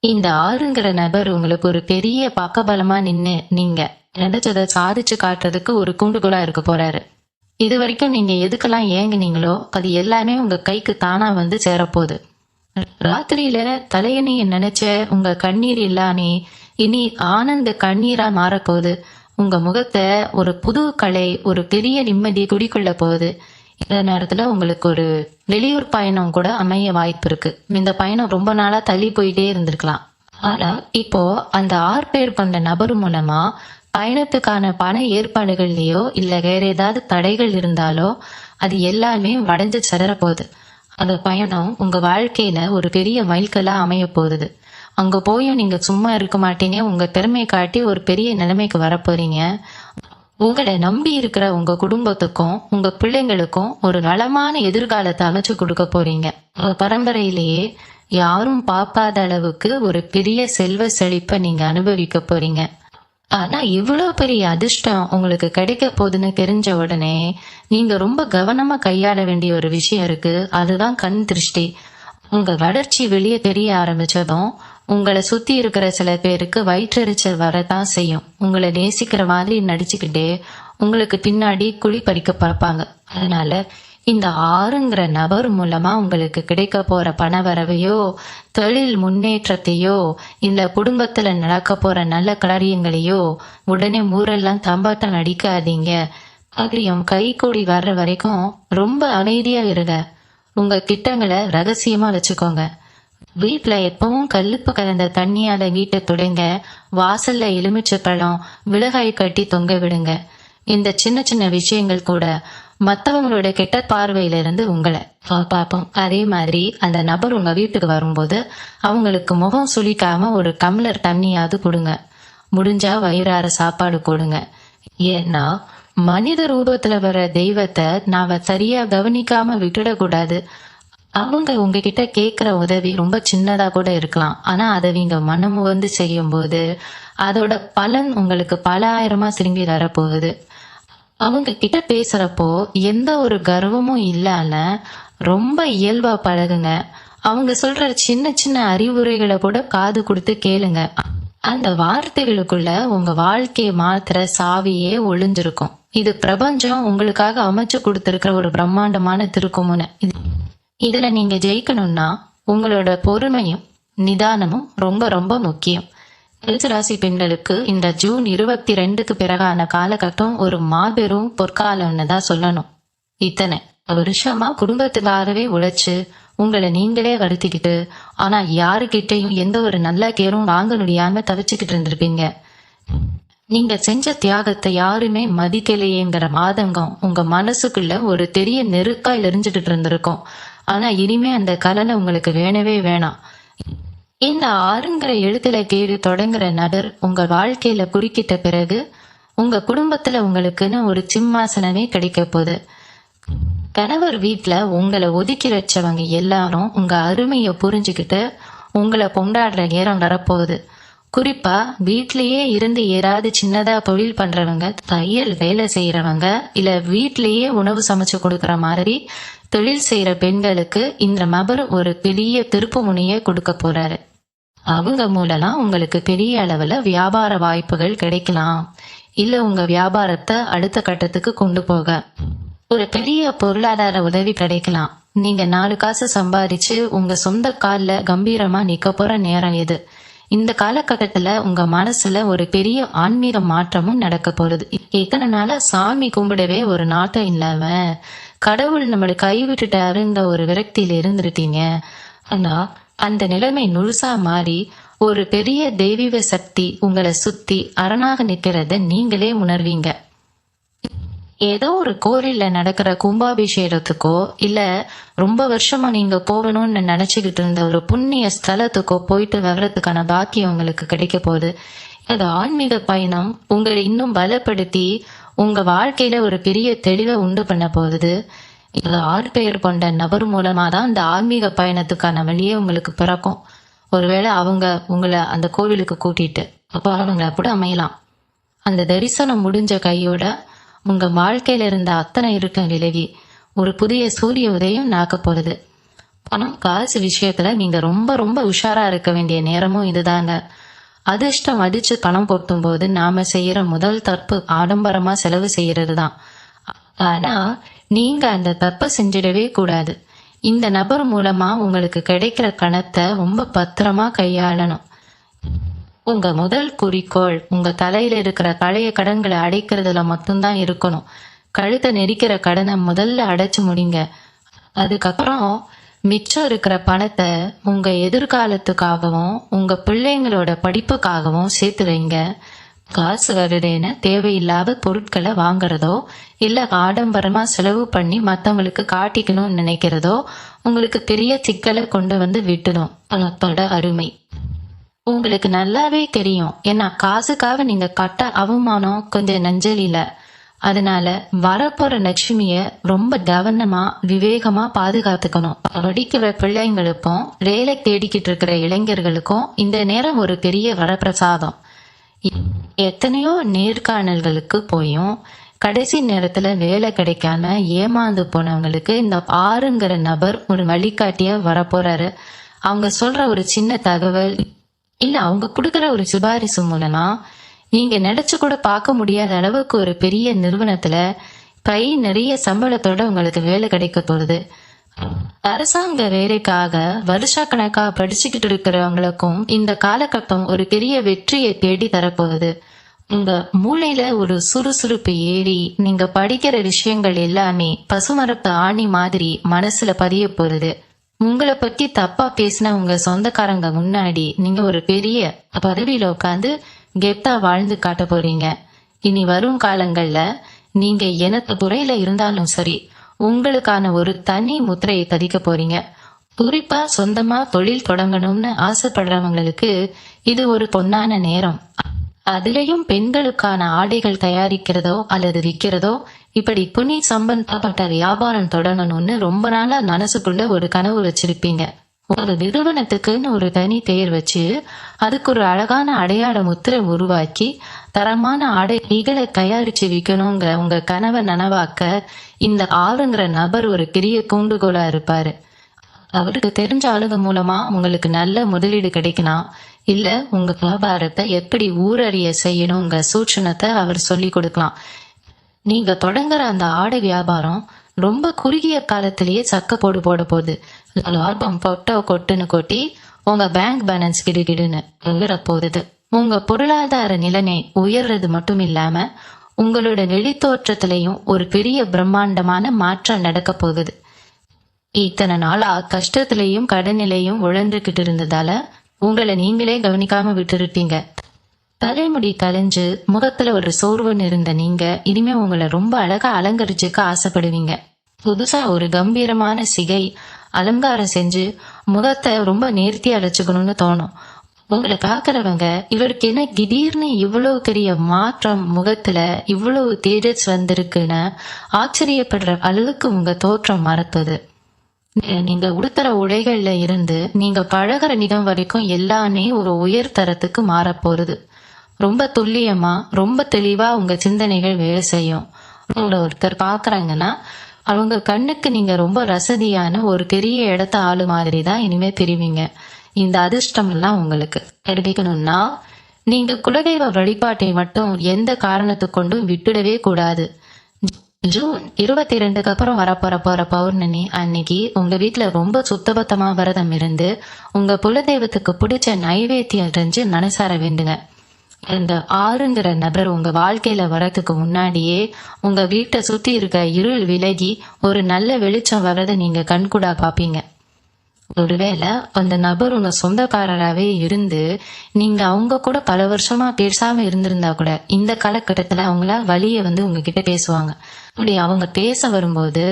[SPEAKER 1] இந்த 6ங்கிற நபர் உங்களுக்கு ஒரு பெரிய பக்கபலமா நின்னு நீங்க நினைச்சதை சாதிச்சு காட்டுறதுக்கு ஒரு கூண்டுகோலா இருக்க போறாரு. இது வரைக்கும் நீங்க எதுக்கெல்லாம் ஏங்குனீங்களோ அது எல்லாமே உங்க கைக்கு தானா வந்து சேரப்போகுது. ராத்திரியில தலையணிய நினைச்ச உங்க கண்ணீர் இல்லாமே இனி ஆனந்த கண்ணீரா மாறப்போகுது. உங்க முகத்தை ஒரு புது கலை, ஒரு பெரிய நிம்மதி குடிக்கொள்ள போகுது. இந்த நேரத்துல உங்களுக்கு ஒரு வெளியூர் பயணம் கூட அமைய வாய்ப்பு இருக்கு. இந்த பயணம் ரொம்ப நாளா தள்ளி போயிட்டே இருந்திருக்கலாம். ஆனா இப்போ அந்த 6 பேர் கொண்ட நபர் மூலமா பயணத்துக்கான பண ஏற்பாடுகள்லயோ இல்ல வேற ஏதாவது தடைகள் இருந்தாலோ அது எல்லாமே வடைஞ்சு சிதற போகுது. அந்த பயணம் உங்க வாழ்க்கையில ஒரு பெரிய மைல்கல்லா அமைய போகுது. அங்க போயும் நீங்க சும்மா இருக்க மாட்டீங்க. உங்க திறமையை காட்டி ஒரு பெரிய நிலைமைக்கு வரப்போறீங்க. உங்களை நம்பி இருக்கிற உங்க குடும்பத்துக்கும் உங்க பிள்ளைங்களுக்கும் ஒரு நலமான எதிர்காலத்தை அமைச்சு கொடுக்க போறீங்க. உங்க பரம்பரையிலேயே யாரும் பார்க்காத அளவுக்கு ஒரு பெரிய செல்வ செழிப்பை நீங்க அனுபவிக்க போறீங்க. ஆனா இவ்வளவு பெரிய அதிர்ஷ்டம் உங்களுக்கு கிடைக்க போகுதுன்னு தெரிஞ்ச உடனே நீங்க ரொம்ப கவனமா கையாள வேண்டிய ஒரு விஷயம் இருக்கு. அதுதான் கண் திருஷ்டி. உங்க வளர்ச்சி வெளியே தெரிய ஆரம்பிச்சதும் உங்களை சுத்தி இருக்கிற சில பேருக்கு வயிற்றெரிச்சல் வரதான் செய்யும். உங்களை நேசிக்கிற மாதிரி நடிச்சுக்கிட்டே உங்களுக்கு பின்னாடி குழி பறிக்க பார்ப்பாங்க. அதனால இந்த 6ங்கிற நபர் மூலமா உங்களுக்கு கிடைக்க போற பண வரவையோ, தொழில் முன்னேற்றத்தையோ, இல்ல குடும்பத்துல நடக்க போற நல்ல காரியங்களையோ உடனே ஊரெல்லாம் தம்பாட்டம் அடிக்காதீங்க. காரியம் கை கூடி வர்ற வரைக்கும் ரொம்ப அமைதியா இருங்க. உங்க திட்டங்களை ரகசியமா வச்சுக்கோங்க. வீட்டுல எப்பவும் கல்லுப்பு கலந்த தண்ணியால வீட்டை துடைங்க. வாசல்ல எலுமிச்சை பழம், விலகாய் கட்டி தொங்க விடுங்க. இந்த சின்ன சின்ன விஷயங்கள் கூட மற்றவங்களோட கெட்ட பார்வையில இருந்து உங்களை பார்ப்போம். அதே மாதிரி அந்த நபர் உங்க வீட்டுக்கு வரும்போது அவங்களுக்கு முகம் சுளிக்காம ஒரு டம்ளர் தண்ணியாவது கொடுங்க. முடிஞ்சா வயிறார சாப்பாடு கொடுங்க. ஏன்னா மனித ரூபத்துல வர தெய்வத்தை நாம சரியா கவனிக்காம விட்டுடக்கூடாது. அவங்க உங்ககிட்ட கேட்குற உதவி ரொம்ப சின்னதா கூட இருக்கலாம். ஆனா அதை நீங்க மனம் வந்து செய்யும் போது அதோட பலன் உங்களுக்கு பல ஆயிரமா திரும்பி வரப்போகுது. அவங்க கிட்ட பேசுறப்போ எந்த ஒரு கர்வமும் இல்லாம ரொம்ப இயல்பா பழகுங்க. அவங்க சொல்ற சின்ன சின்ன அறிவுரைகளை கூட காது கொடுத்து கேளுங்க. அந்த வார்த்தைகளுக்குள்ள உங்க வாழ்க்கையை மாத்துற சாவியே ஒளிஞ்சிருக்கும். இது பிரபஞ்சம் உங்களுக்காக அமைச்சு கொடுத்திருக்கிற ஒரு பிரம்மாண்டமான திருக்குமுனை. இதுல நீங்க ஜெயிக்கணும்னா உங்களோட பொறுமையும் நிதானமும் ரொம்ப ரொம்ப முக்கியம். தனுசு ராசி பெண்களுக்கு இந்த ஜூன் 22க்கு பிறகான காலகட்டம் ஒரு மாபெரும் பொற்காலம்னு தான் சொல்லணும். இத்தனை வருஷமா குடும்பத்துக்காகவே உழைச்சு உங்களை நீங்களே வருத்திக்கிட்டு ஆனா யாருக்கிட்டையும் எந்த ஒரு நல்ல கேரும் வாங்க முடியாம தவிச்சுக்கிட்டு இருந்திருப்பீங்க. நீங்க செஞ்ச தியாகத்தை யாருமே மதிக்கலையேங்கிற ஆதங்கம் உங்க மனசுக்குள்ள ஒரு பெரிய நெருக்காய் எரிஞ்சுக்கிட்டு இருந்திருக்கும். ஆனா இனிமே அந்த கலனை உங்களுக்கு வேணவே வேணாம். இந்த ஆறுங்கிற எழுத்துல பேரு தொடங்குற நபர் உங்க வாழ்க்கையில குறுக்கிட்ட பிறகு உங்க குடும்பத்துல உங்களுக்குன்னு ஒரு சிம்மாசனமே கிடைக்க போகுது. கணவர் வீட்டுல உங்களை ஒதுக்கி வச்சவங்க எல்லாரும் உங்க அருமையை புரிஞ்சுக்கிட்டு உங்களை கொண்டாடுற நேரம் வரப்போகுது. குறிப்பா வீட்லயே இருந்து ஏதாவது சின்னதா தொழில் பண்றவங்க, தையல் வேலை செய்யறவங்க, இல்ல வீட்லயே உணவு சமைச்சு கொடுக்கற மாதிரி தொழில் செய்யற பெண்களுக்கு இந்த நபர் ஒரு பெரிய திருப்பு முனையை கொடுக்க போறாரு. அவங்க மூலமா உங்களுக்கு பெரிய அளவுல வியாபார வாய்ப்புகள் கிடைக்கலாம். இல்ல உங்க வியாபாரத்தை அடுத்த கட்டத்துக்கு கொண்டு போக ஒரு பெரிய பொருளாதார உதவி கிடைக்கலாம். நீங்க 4 காசு சம்பாதிச்சு உங்க சொந்த கால்ல கம்பீரமா நிக்க போற நேரம் இது. இந்த காலகட்டத்துல உங்க மனசுல ஒரு பெரிய ஆன்மீக மாற்றமும் நடக்க போறது. இத்தனை நாளா சாமி கும்பிடவே ஒரு நாட்டம் இல்லாம கடவுள் நம்மளை கைவிட்டுட்டாருன்ற ஒரு விரக்தியில இருந்திருக்கீங்க. ஆனா அந்த நிலைமை முழுசா மாறி ஒரு பெரிய தெய்வீக சக்தி உங்களை சுத்தி அரணாக நிக்கிறத நீங்களே உணர்வீங்க. ஏதோ ஒரு கோவில்ல நடக்கிற கும்பாபிஷேகத்துக்கோ இல்ல ரொம்ப வருஷமா நீங்க போகணும்னு நினைச்சுக்கிட்டு இருந்த ஒரு புண்ணிய ஸ்தலத்துக்கோ போயிட்டு வர்றதுக்கான பாக்கியம் உங்களுக்கு கிடைக்க போகுது. அந்த ஆன்மீக பயணம் உங்களை இன்னும் பலப்படுத்தி உங்க வாழ்க்கையில ஒரு பெரிய தெளிவை உண்டு பண்ண போகுது. இது 6 பேர் கொண்ட நபர் மூலமா தான் இந்த ஆன்மீக பயணத்துக்கான வழியே உங்களுக்கு பிறக்கும். ஒருவேளை அவங்க உங்களை அந்த கோவிலுக்கு கூட்டிட்டு அப்போ அவங்கள கூட அமையலாம். அந்த தரிசனம் முடிஞ்ச கையோட உங்க வாழ்க்கையில இருந்த அத்தனை இருக்க விலகி ஒரு புதிய சூரிய உதயம் நாக்க போகுது. பணம் காசு விஷயத்துல நீங்க ரொம்ப ரொம்ப உஷாரா இருக்க வேண்டிய நேரமும் இதுதாங்க. அதிர்ஷ்டம் அடிச்சு பணம் போட்டும் போது நாம செய்யற முதல் தப்பு ஆடம்பரமா செலவு செய்யறது தான். ஆனா நீங்க அந்த தப்பை செஞ்சிடவே கூடாது. இந்த நபர் மூலமா உங்களுக்கு கிடைக்கிற பணத்தை ரொம்ப பத்திரமா கையாளணும். உங்க முதல் குறிக்கோள் உங்க தலையில இருக்கிற பழைய கடன்களை அடைக்கிறதுல மட்டும்தான் இருக்கணும். கழுத்தை நெரிக்கிற கடனை முதல்ல அடைச்சு முடிங்க. அதுக்கப்புறம் மிச்சம் இருக்கிற பணத்தை உங்க எதிர்காலத்துக்காகவும் உங்க பிள்ளைங்களோட படிப்புக்காகவும் சேர்த்து வைங்க. காசு வருதுன்னு தேவையில்லாத பொருட்களை வாங்குறதோ இல்ல ஆடம்பரமா செலவு பண்ணி மத்தவங்களுக்கு காட்டிக்கணும்னு நினைக்கிறதோ உங்களுக்கு பெரிய சிக்கலை கொண்டு வந்து விட்டுடும். பணத்தோட அருமை உங்களுக்கு நல்லாவே தெரியும். ஏன்னா காசுக்காக நீங்க கட்ட அவமானம் கொஞ்சம் நஞ்சல் இல்ல. அதனால வரப்போற லட்சுமிய ரொம்ப கவனமா விவேகமா பாதுகாத்துக்கணும். படிக்கிற பிள்ளைங்களுக்கும் வேலை தேடிக்கிட்டு இருக்கிற இளைஞர்களுக்கும் இந்த நேரம் ஒரு பெரிய வரப்பிரசாதம். எத்தனையோ நேர்காணல்களுக்கு போயும் கடைசி நேரத்துல வேலை கிடைக்காம ஏமாந்து போனவங்களுக்கு இந்த 6ங்கிற நபர் ஒரு வழிகாட்டியா வரப்போறாரு. அவங்க சொல்ற ஒரு சின்ன தகவல் இல்ல அவங்க கொடுக்கற ஒரு சிபாரிசு மூலமா நீங்க நினைச்சு கூட பார்க்க முடியாத அளவுக்கு ஒரு பெரிய நிறுவனத்துல கை நிறைய சம்பளத்தோட உங்களுக்கு வேலை கிடைக்க போகுது. அரசாங்க வேலைக்காக வருஷக்கணக்கா படிச்சுக்கிட்டு இருக்கிறவங்களுக்கும் இந்த காலகட்டம் ஒரு பெரிய வெற்றியை தேடி தரப்போகுது. உங்க மூளையில ஒரு சுறுசுறுப்பு ஏறி நீங்க படிக்கிற விஷயங்கள் எல்லாமே பசுமரப்பு ஆணி மாதிரி மனசுல பதிய போகுது. உங்களை பத்தி தப்பா பேசின உங்க சொந்தக்காரங்க முன்னாடி நீங்க ஒரு பெரிய பதவியில உட்காந்து கெத்தா வாழ்ந்து காட்ட போறீங்க. இனி வரும் காலங்கள்ல நீங்க எந்த துறையில இருந்தாலும் சரி உங்களுக்கான ஒரு தனி முத்திரையை பதிக்க போறீங்க. குறிப்பா சொந்தமா தொழில் தொடங்கணும்னு ஆசைப்படுறவங்களுக்கு இது ஒரு பொன்னான நேரம். அதுலயும் பெண்களுக்கான ஆடைகள் தயாரிக்கிறதோ அல்லது விற்கிறதோ இப்படி துணி சம்பந்தப்பட்ட வியாபாரம் தொடங்கணும்னு ரொம்ப நாளா மனசுக்குள்ள ஒரு கனவு வச்சிருப்பீங்க. ஒரு நிறுவனத்துக்குன்னு ஒரு தனி பெயர் வச்சு அதுக்கு ஒரு அழகான அடையாள முத்திரை உருவாக்கி தரமான ஆடைகளை தயாரிச்சு விற்கணுங்கிற உங்க கனவை நனவாக்க இந்த ஆளுங்கிற நபர் ஒரு பெரிய தூண்டுகோலா இருப்பாரு. அவருக்கு தெரிஞ்ச ஆளுங்க மூலமா உங்களுக்கு நல்ல முதலீடு கிடைக்கலாம். இல்ல உங்க வியாபாரத்தை எப்படி ஊரறிய செய்யணுங்கிற சூட்சணத்தை அவர் சொல்லி கொடுக்கலாம். நீங்க தொடங்குற அந்த ஆடை வியாபாரம் ரொம்ப குறுகிய காலத்திலேயே சக்கப்போடு போட போகுது. லாபம் கொட்டுன்னு கொட்டி உங்க பேங்க் பேலன்ஸ் கிடுகிடுன்னு உயர போகுது. உங்க பொருளாதார நிலைமை உயர்றது மட்டும் இல்லாம உங்களோட வெளித்தோற்றத்திலையும் ஒரு பெரிய பிரம்மாண்டமான மாற்றம் நடக்க போகுது. இத்தனை நாளா கஷ்டத்திலையும் கடனிலையும் உழந்துகிட்டு இருந்ததால உங்களை நீங்களே கவனிக்காம விட்டுருப்பீங்க. தலைமுடி கலைஞ்சு முகத்துல ஒரு சோர்வுன்னு இருந்த நீங்க இனிமே உங்களை ரொம்ப அழகா அலங்கரிச்சுக்க ஆசைப்படுவீங்க. புதுசா ஒரு கம்பீரமான சிகை அலங்காரம் செஞ்சு முகத்தை ரொம்ப நேர்த்தி அழைச்சுக்கணும்னு தோணும். உங்களை பாக்குறவங்க இவருக்கு என்ன திடீர்னு இவ்வளவு பெரிய மாற்றம், முகத்துல இவ்வளவு தேஜஸ் வந்திருக்குன்னு ஆச்சரியப்படுற அளவுக்கு உங்க தோற்றம் மறப்பது. நீங்க உடுத்துற உடைகள்ல இருந்து நீங்க பழகிற நிலம் வரைக்கும் எல்லாமே ஒரு உயர் தரத்துக்கு மாற போறது. ரொம்ப துல்லியமா ரொம்ப தெளிவா உங்க சிந்தனைகள் வேலை செய்யும். உங்களை ஒருத்தர் பாக்குறாங்கன்னா அவங்க கண்ணுக்கு நீங்க ரொம்ப ரசதியான ஒரு பெரிய இடத்த ஆளு மாதிரி தான் இனிமே தெரிவிங்க. இந்த அதிர்ஷ்டம் எல்லாம் உங்களுக்கு கிடைக்கணும்னா நீங்க குலதெய்வ வழிபாட்டை மட்டும் எந்த காரணத்தை கொண்டும் விட்டுடவே கூடாது. ஜூன் 22 அப்புறம் வரப்போற பௌர்ணமி அன்னைக்கு உங்க வீட்டுல ரொம்ப சுத்தபத்தமா விரதம் இருந்து உங்க குலதெய்வத்துக்கு பிடிச்ச நைவேத்தியம் செஞ்சு மனசார வேண்டுங்க. இந்த ஆறுங்கிற நபர் உங்க வாழ்க்கையில வரதுக்கு முன்னாடியே உங்க வீட்டை சுத்தி இருக்க இருள் விலகி ஒரு நல்ல வெளிச்சம் வர்றதை நீங்க கண்கூடா பாப்பீங்க. ஒருவேளை அந்த நபர் உங்க சொந்தக்காரராகவே இருந்து நீங்க அவங்க கூட பல வருஷமா பேசாம இருந்திருந்தா கூட இந்த காலகட்டத்துல அவங்கள வழிய உங்ககிட்ட பேசுவாங்க. அப்படி அவங்க பேச வரும்போது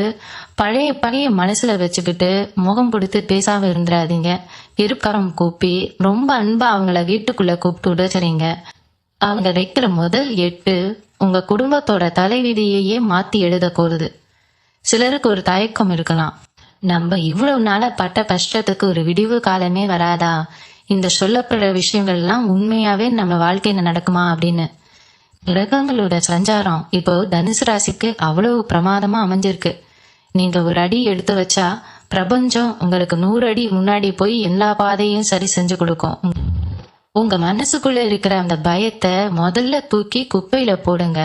[SPEAKER 1] பழைய மனசுல வச்சுக்கிட்டு முகம் கொடுத்து பேசாம இருந்துடாதீங்க. இருக்காரம் கூப்பி ரொம்ப அன்பா அவங்கள வீட்டுக்குள்ள கூப்பிட்டு உடச்சுறீங்க. அவங்க வைக்கிற முதல் 8 உங்க குடும்பத்தோட தலைவிதியையே மாத்தி எழுத போகுது. சிலருக்கு ஒரு தயக்கம் இருக்கலாம், நம்ம இவ்வளவு நாள பட்ட கஷ்டத்துக்கு ஒரு விடிவு காலமே வராதா, இந்த சொல்லப்படுற விஷயங்கள்லாம் உண்மையாவே நம்ம வாழ்க்கையில நடக்குமா அப்படின்னு. கிரகங்களோட சஞ்சாரம் இப்போ தனுசு ராசிக்கு அவ்வளவு பிரமாதமா அமைஞ்சிருக்கு. நீங்க ஒரு அடி எடுத்து வச்சா பிரபஞ்சம் உங்களுக்கு 100 அடி முன்னாடி போய் எல்லா பாதையும் சரி செஞ்சு கொடுக்கும். உங்க மனசுக்குள்ள இருக்கிற அந்த பயத்தை முதல்ல தூக்கி குப்பையில போடுங்க.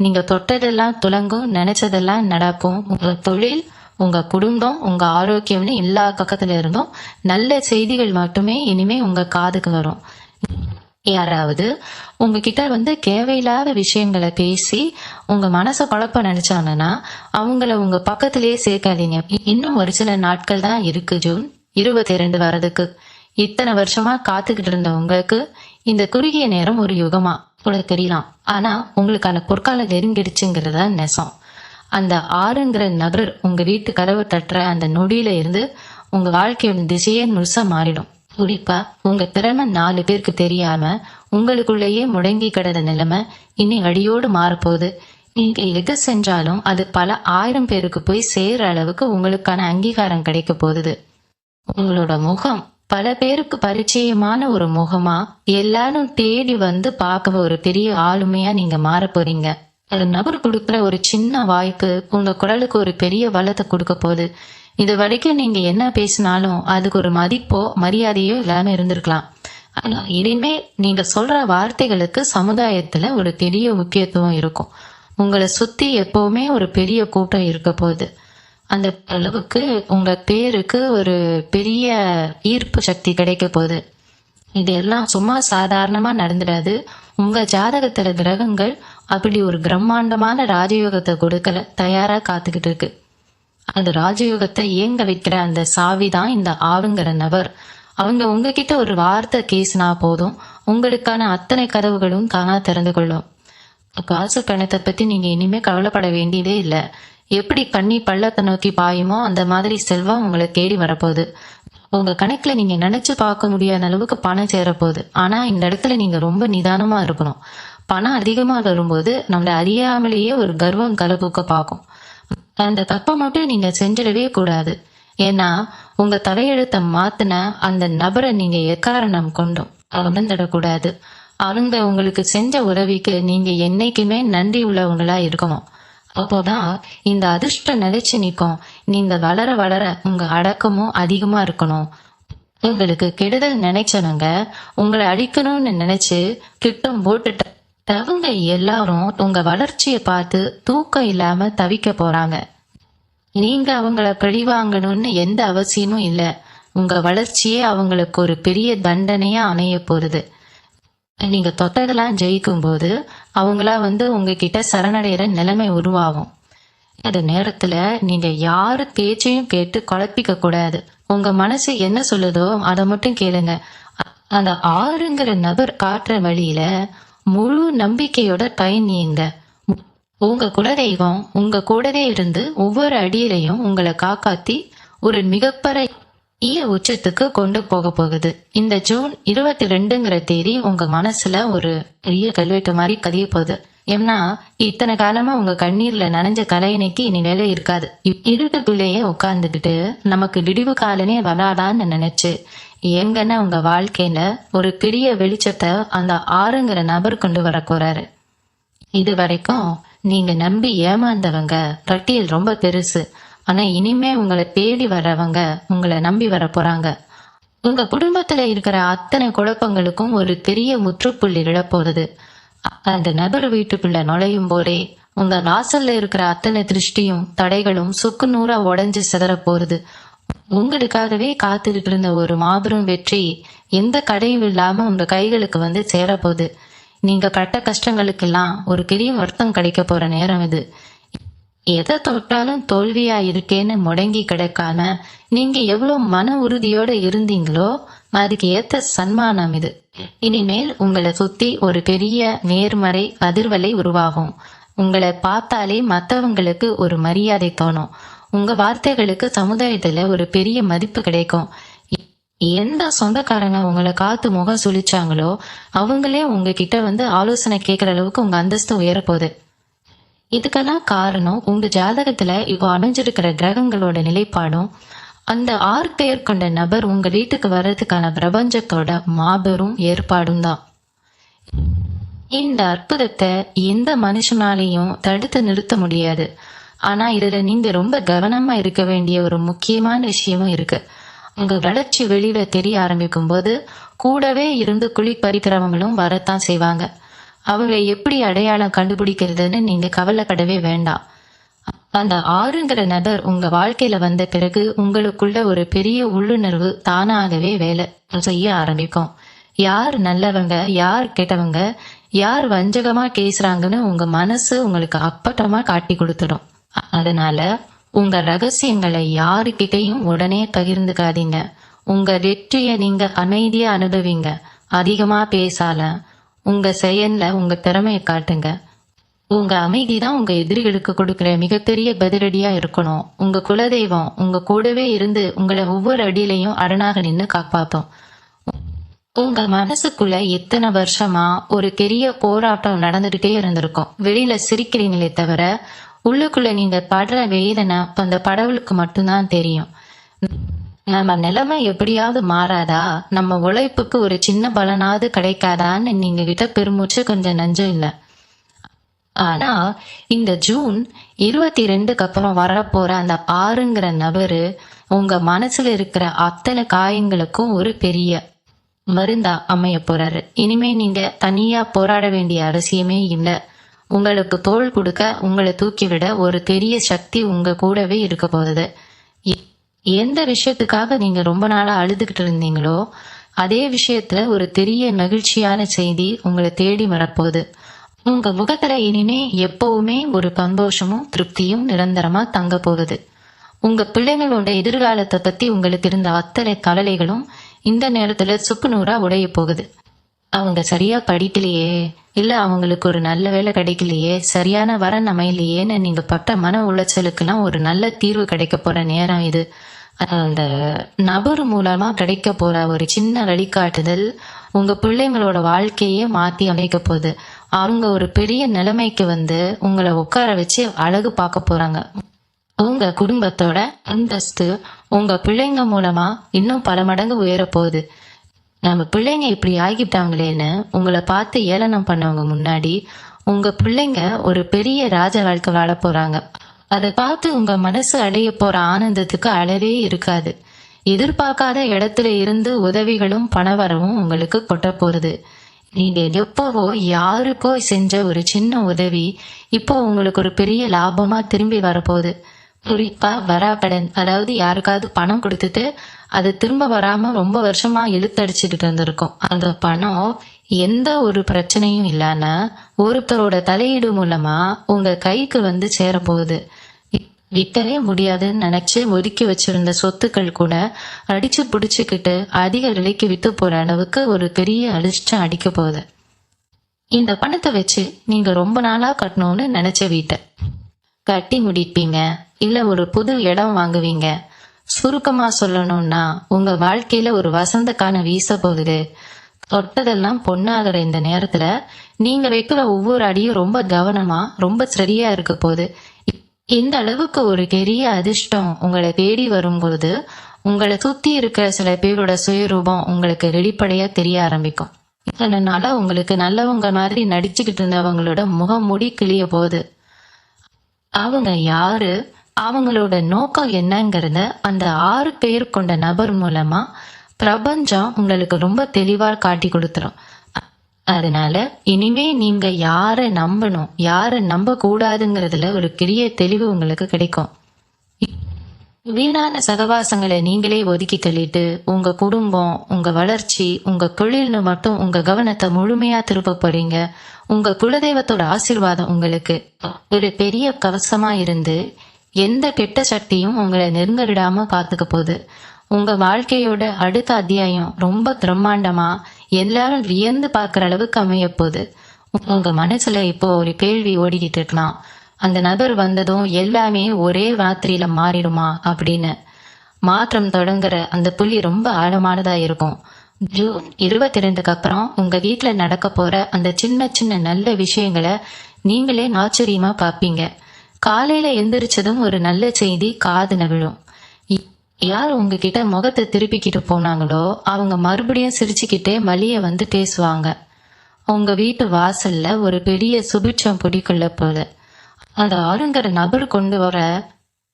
[SPEAKER 1] நீங்க தொட்டதெல்லாம் துலங்கும், நினைச்சதெல்லாம் நடக்கும். உங்க தொழில், உங்க குடும்பம், உங்க ஆரோக்கியம்னு எல்லா பக்கத்துல இருந்தும் நல்ல செய்திகள் மட்டுமே இனிமே உங்க காதுக்கு வரும். யாராவது உங்ககிட்ட தேவையில்லாத விஷயங்களை பேசி உங்க மனசை குழப்ப நினைச்சாங்கன்னா அவங்கள உங்க பக்கத்திலேயே சேர்க்காதீங்க. இன்னும் ஒரு சில நாட்கள் தான் இருக்கு ஜூன் 22 வரதுக்கு. இத்தனை வருஷமா காத்துக்கிட்டு இருந்த உங்களுக்கு இந்த குறுகிய நேரம் ஒரு யுகமா கூட தெரியலாம். ஆனா உங்களுக்கான பொற்காலம் நெருங்கிடுச்சுங்கிறதா நெசம். அந்த ஆறுங்கிற நபர் உங்க வீட்டு கதவு தட்டுற அந்த நொடியில இருந்து உங்க வாழ்க்கையோட திசையே முழுசா மாறிடும். குறிப்பா உங்க திறமை 4 பேருக்கு தெரியாம உங்களுக்குள்ளேயே முடங்கி கிடந்த நிலைமை இனி அடியோடு மாறப்போகுது. நீங்க எது செஞ்சாலும் அது பல 1000 பேருக்கு போய் சேர்ற அளவுக்கு உங்களுக்கான அங்கீகாரம் கிடைக்க போகுது. உங்களோட முகம் பல பேருக்கு பரிச்சயமான ஒரு முகமா எல்லாரும் தேடி பார்க்க ஒரு பெரிய ஆளுமையா நீங்க மாற போறீங்க. ஒரு நபர் கொடுக்குற ஒரு சின்ன வாய்ப்பு உங்க குரலுக்கு ஒரு பெரிய பலத்தை கொடுக்க போகுது. இது வரைக்கும் நீங்க என்ன பேசினாலும் அதுக்கு ஒரு மதிப்போ மரியாதையோ இல்லாம இருந்திருக்கலாம். ஆனா இனிமே நீங்க சொல்ற வார்த்தைகளுக்கு சமுதாயத்துல ஒரு பெரிய முக்கியத்துவம் இருக்கும். உங்களை சுத்தி எப்பவுமே ஒரு பெரிய கூட்டம் இருக்க போகுது. அந்த அளவுக்கு உங்க பேருக்கு ஒரு பெரிய ஈர்ப்பு சக்தி கிடைக்க போகுது. இதெல்லாம் சும்மா சாதாரணமா நடந்துடாது. உங்க ஜாதகத்துல கிரகங்கள் அப்படி ஒரு பிரம்மாண்டமான ராஜயோகத்தை கொடுக்கல தயாரா காத்துக்கிட்டு இருக்கு. அந்த ராஜயோகத்தை இயங்க வைக்கிற அந்த சாவிதான் இந்த ஆளுங்கிற நபர். அவங்க உங்ககிட்ட ஒரு வார்த்தை பேசினா போதும், உங்களுக்கான அத்தனை கதவுகளும் தானா திறந்து கொள்ளும். காசு பணத்தை பத்தி நீங்க இனிமே கவலைப்பட வேண்டியதே இல்லை. எப்படி கண்ணி பள்ளத்தை நோக்கி பாயுமோ அந்த மாதிரி செல்வம் உங்களை தேடி வரப்போகுது. உங்க கணக்குல நீங்க நினைச்சு பார்க்க முடியாத அளவுக்கு பணம் சேரப்போகுது. ஆனா இந்த இடத்துல நீங்க ரொம்ப நிதானமா இருக்கணும். பணம் அதிகமா வரும்போது நம்மளை அறியாமலேயே ஒரு கர்வம் தலைதூக்க பார்க்கும். அந்த தப்பை மட்டும் நீங்க செஞ்சிடவே கூடாது. ஏன்னா உங்க தலையெழுத்தை மாத்தின அந்த நபரை நீங்க எக்காரணம் கொண்டும் அவந்துடக்கூடாது. அவங்க உங்களுக்கு செஞ்ச உதவிக்கு நீங்க என்னைக்குமே நன்றி உள்ளவங்களா இருக்கணும். அப்போதான் இந்த அதிர்ஷ்டம் நிலைச்சு நிற்கும். நீங்க வளர வளர உங்க அடக்கமும் அதிகமா இருக்கணும். உங்களுக்கு கெடுதல் நினைச்சவங்க உங்களை அழிக்கணும்னு நினைச்சு திட்டம் போட்டுட்டவங்க எல்லாரும் உங்க வளர்ச்சியை பார்த்து தூக்கம் இல்லாம தவிக்க போறாங்க. நீங்க அவங்கள பழிவாங்கணும்னு எந்த அவசியமும் இல்லை. உங்க வளர்ச்சியே அவங்களுக்கு ஒரு பெரிய தண்டனையா அமைய போகுது. நீங்க தொட்டதெல்லாம் ஜெயிக்கும் போது அவங்களா உங்ககிட்ட சரணடைகிற நிலைமை உருவாகும். அந்த நேரத்துல நீங்க யாரு பேச்சையும் கேட்டு குழப்பிக்க கூடாது. உங்க மனசு என்ன சொல்லுதோ அதை மட்டும் கேளுங்க. அந்த ஆறுங்கிற நபர் காட்டுற வழியில முழு நம்பிக்கையோட பயணியுங்க. உங்க குலதெய்வம் உங்க கூடவே இருந்து ஒவ்வொரு அடியிலையும் உங்களை காப்பாத்தி ஒரு மிகப்பெரிய உச்சத்துக்கு கொண்டு போக போகுது. இந்த ஜூன் 22ங்கிற தேதி உங்க மனசுல ஒரு பெரிய கல்வெட்டு மாதிரி கதிய போகுது. ஏன்னா இத்தனை காலமா உங்க கண்ணீர்ல நனைஞ்ச கலையணைக்கு இனி வேலை இருக்காது. இருட்டுக்குள்ளேயே உட்கார்ந்துக்கிட்டு நமக்கு விடிவு காலனே வராதான்னு நினைச்சு எங்கன்னா உங்க வாழ்க்கையில ஒரு பெரிய வெளிச்சத்தை அந்த ஆறுங்கிற நபர் கொண்டு வர போறாரு. இது வரைக்கும் நீங்க நம்பி ஏமாந்தவங்க பட்டியல் ரொம்ப பெருசு. ஆனா இனிமே உங்களை தேடி வர்றவங்க உங்களை நம்பி வர போறாங்க. உங்க குடும்பத்துல இருக்கிற அத்தனை குழப்பங்களுக்கும் ஒரு பெரிய முற்றுப்புள்ளி இழப்போகுது. அந்த நபர் வீட்டுக்குள்ள நுழையும் போதே உங்க வாசல்ல இருக்கிற அத்தனை திருஷ்டியும் தடைகளும் சுக்கு நூறா உடைஞ்சு சிதற போகுது. உங்களுக்காகவே காத்துக்கிட்டு இருந்த ஒரு மாபெரும் வெற்றி எந்த கடையும் இல்லாம உங்க கைகளுக்கு சேரப்போகுது. நீங்க பட்ட கஷ்டங்களுக்கெல்லாம் ஒரு பெரிய வருத்தம் கிடைக்க போற நேரம் இது. எதை தொட்டாலும் தோல்வியா இருக்கேன்னு முடங்கி கிடக்காம நீங்க எவ்வளவு மன உறுதியோட இருந்தீங்களோ அதுக்கு ஏத்த சன்மானம் இது. இனிமேல் உங்களை சுத்தி ஒரு பெரிய நேர்மறை அதிர்வலை உருவாகும். உங்களை பார்த்தாலே மற்றவங்களுக்கு ஒரு மரியாதை தோணும். உங்க வார்த்தைகளுக்கு சமுதாயத்துல ஒரு பெரிய மதிப்பு கிடைக்கும். எந்த சொந்தக்காரங்க உங்களை காத்து முகம் சுழிச்சாங்களோ அவங்களே உங்ககிட்ட ஆலோசனை கேட்கிற அளவுக்கு உங்க அந்தஸ்து உயரப்போகுது. இதுக்கெல்லாம் காரணம் உங்க ஜாதகத்துல இப்போ அமைஞ்சிருக்கிற கிரகங்களோட நிலைப்பாடும் அந்த 6 பெயர் கொண்ட நபர் உங்க வீட்டுக்கு வர்றதுக்கான பிரபஞ்சத்தோட மாபெரும் ஏற்பாடும் தான். இந்த அற்புதத்தை எந்த மனுஷனாலையும் தடுத்து நிறுத்த முடியாது. ஆனா இதுல நீங்க ரொம்ப கவனமா இருக்க வேண்டிய ஒரு முக்கியமான விஷயமும் இருக்கு. உங்க வளர்ச்சி வெளியில தெரிய ஆரம்பிக்கும் போது கூடவே இருந்து குழி பறிக்கிறவங்களும் வரத்தான் செய்வாங்க. அவங்க எப்படி அடையாளம் கண்டுபிடிக்கிறதுன்னு நீங்க கவலைப்படவே வேண்டாம். அந்த ஆறுங்கிற நபர் உங்க வாழ்க்கையில வந்த பிறகு உங்களுக்குள்ள ஒரு பெரிய உள்ளுணர்வு தானாகவே வேலை செய்ய ஆரம்பிக்கும். யார் நல்லவங்க, யார் கெட்டவங்க, யார் வஞ்சகமா பேசுறாங்கன்னு உங்க மனசு உங்களுக்கு அப்பட்டமா காட்டி கொடுத்துடும். அதனால உங்க ரகசியங்களை யாருக்கிட்டையும் உடனே பகிர்ந்துக்காதீங்க. உங்க வெற்றியை நீங்க அமைதியா அனுபவிங்க. அதிகமா பேசால உங்க செயல்ல உங்க திறமையை காட்டுங்க. உங்க அமைதிதான் உங்க எதிரிகளுக்கு கொடுக்கிற மிகப்பெரிய பதிலடியா இருக்கணும். உங்க குலதெய்வம் உங்க கூடவே இருந்து உங்களை ஒவ்வொரு அடியிலையும் அரணாக நின்று காப்பாத்தும். உங்க மனசுக்குள்ள எத்தனை வருஷமா ஒரு பெரிய போராட்டம் நடந்துகிட்டே இருந்திருக்கும். வெளியில சிரிக்கிறீங்களே தவிர உள்ளுக்குள்ள நீங்க படுற வேதனை அந்த கடவுளுக்கு மட்டும்தான் தெரியும். நம்ம நிலைமை எப்படியாவது மாறாதா, நம்ம உழைப்புக்கு ஒரு சின்ன பலனாவது கிடைக்காதான்னு நீங்க கிட்ட பெருமூச்சு கொஞ்சம் நஞ்சம் இல்லை. ஆனா இந்த ஜூன் 22க்கு அப்புறம் வரப்போற அந்த ஆறுங்கிற நபரு உங்க மனசுல இருக்கிற அத்தனை காயங்களுக்கும் ஒரு பெரிய மருந்தா அமைய போறாரு. இனிமே நீங்க தனியா போராட வேண்டிய அவசியமே இல்லை. உங்களுக்கு தோள் கொடுக்க உங்களை தூக்கிவிட ஒரு பெரிய சக்தி உங்க கூடவே இருக்க போகுது. எந்த விஷயத்துக்காக நீங்க ரொம்ப நாளா அழுதுகிட்டு இருந்தீங்களோ அதே விஷயத்துல ஒரு பெரிய மகிழ்ச்சியான செய்தி உங்களை தேடி வரப்போகுது. உங்க முகத்துல இனிமே எப்பவுமே ஒரு சந்தோஷமும் திருப்தியும் நிரந்தரமா தங்க போகுது. உங்க பிள்ளைங்களோட எதிர்காலத்தை பத்தி உங்களுக்கு இருந்த அத்தனை கவலைகளும் இந்த நேரத்துல சுக்குநூறா உடைய போகுது. அவங்க சரியா படிக்கலையே, இல்ல அவங்களுக்கு ஒரு நல்ல வேலை கிடைக்கலையே, சரியான வரன் அமையலையேன்னு நீங்க பட்ட மன உளைச்சலுக்கெல்லாம் ஒரு நல்ல தீர்வு கிடைக்க போற நேரம் இது. அந்த நபர் மூலமா கிடைக்க போற ஒரு சின்ன வழிகாட்டுதல் உங்க பிள்ளைங்களோட வாழ்க்கையே மாத்தி அமைக்க போகுது. அவங்க ஒரு பெரிய நிலைமைக்கு உங்களை உட்கார வச்சு அழகு பார்க்க போறாங்க. உங்க குடும்பத்தோட அந்தஸ்து உங்க பிள்ளைங்க மூலமா இன்னும் பல மடங்கு உயரப்போகுது. நம்ம பிள்ளைங்க இப்படி ஆகிட்டாங்களேன்னு உங்களை பார்த்து ஏளனம் பண்ணவங்க முன்னாடி உங்க பிள்ளைங்க ஒரு பெரிய ராஜ வாழ்க்கை வாழ போறாங்க. அதை பார்த்து உங்க மனசு அடைய போற ஆனந்தத்துக்கு அளவே இருக்காது. எதிர்பார்க்காத இடத்துல இருந்து உதவிகளும் பணவரவும் உங்களுக்கு கொட்ட போறது. நீங்க எப்பவோ யாருக்கோ செஞ்ச ஒரு சின்ன உதவி இப்போ உங்களுக்கு ஒரு பெரிய லாபமா திரும்பி வரப்போகுது. குறிப்பா வராக்கடன், அதாவது யாருக்காவது பணம் கொடுத்துட்டு அது திரும்ப வராம ரொம்ப வருஷமா இழுத்தடிச்சுட்டு இருந்திருக்கும். அந்த பணம் எந்த ஒரு பிரச்சனையும் இல்லாம ஒருத்தரோட தலையீடு மூலமா உங்க கைக்கு வந்து சேரப்போகுது. விற்கவே முடியாதுன்னு நினைச்சு ஒதுக்கி வச்சிருந்த சொத்துக்கள் கூட அடிச்சு புடிச்சுக்கிட்டு அதிக விலைக்கு வித்து போற அளவுக்கு ஒரு பெரிய அதிர்ஷ்டம் அடிக்க போகுது. இந்த பணத்தை வச்சு நீங்க ரொம்ப நாளா கட்டணும்னு நினைச்ச வீட்டை கட்டி முடிப்பீங்க, இல்ல ஒரு புது இடம் வாங்குவீங்க. சுருக்கமா சொல்லணும்னா உங்க வாழ்க்கையில ஒரு வசந்த காலம் வீச போகுது. தொட்டதெல்லாம் பொண்ணாகிற இந்த நேரத்துல நீங்க வைக்கிற ஒவ்வொரு அடியும் ரொம்ப கவனமா ரொம்ப சரியா இருக்க போகுது. இந்த அளவுக்கு ஒரு பெரிய அதிர்ஷ்டம் உங்களை தேடி வரும்பொழுது உங்களை சுத்தி இருக்கிற சில பேரோட சுயரூபம் உங்களுக்கு வெளிப்படையா தெரிய ஆரம்பிக்கும். இதனால உங்களுக்கு நல்லவங்க மாதிரி நடிச்சுக்கிட்டு இருந்தவங்களோட முகமூடி கிளிய போகுது. அவங்க யாரு, அவங்களோட நோக்கம் என்னங்கிறத அந்த 6 பேர் கொண்ட நபர் மூலமா பிரபஞ்சம் உங்களுக்கு ரொம்ப தெளிவா காட்டி கொடுத்துரும். அதனால இனிமே நீங்க யாரை நம்பணும், யாரை நம்ப கூடாதுங்கிறதுல ஒரு பெரிய தெளிவு உங்களுக்கு கிடைக்கும். வீணான சகவாசங்களை நீங்களே ஒதுக்கி தள்ளிட்டு உங்க குடும்பம், உங்க வளர்ச்சி, உங்க தொழில்னு மட்டும் உங்க கவனத்தை முழுமையா திருப்ப போறீங்க. உங்க குலதெய்வத்தோட ஆசீர்வாதம் உங்களுக்கு ஒரு பெரிய கவசமா இருந்து எந்த கெட்ட சக்தியும் உங்களை நெருங்க விடாம பாத்துக்க போகுது. உங்க வாழ்க்கையோட அடுத்த அத்தியாயம் ரொம்ப பிரம்மாண்டமா எல்லாரும் வியந்து பார்க்குற அளவுக்கு அமைய போகுது. உங்க மனசுல இப்போ ஒரு கேள்வி ஓடிக்கிட்டு இருக்கலாம், அந்த நபர் வந்ததும் எல்லாமே ஒரே ராத்திரியில மாறிடுமா அப்படின்னு. மாற்றம் தொடங்குற அந்த புள்ளி ரொம்ப ஆழமானதா இருக்கும். ஜூன் 22க்கு அப்புறம் உங்க வீட்டுல நடக்க போற அந்த சின்ன சின்ன நல்ல விஷயங்களை நீங்களே ஆச்சரியமா பார்ப்பீங்க. காலையில எந்திரிச்சதும் ஒரு நல்ல செய்தி காதுல விழும். யார் உங்ககிட்ட முகத்தை திருப்பிக்கிட்டு போனாங்களோ அவங்க மறுபடியும் சிரிச்சுக்கிட்டே வழிய வந்து பேசுவாங்க. உங்க வீட்டு வாசல்ல ஒரு பெரிய சுபிட்சம் பிடிக்குள்ள போல அந்த ஆளுங்கிற நபர் கொண்டு வர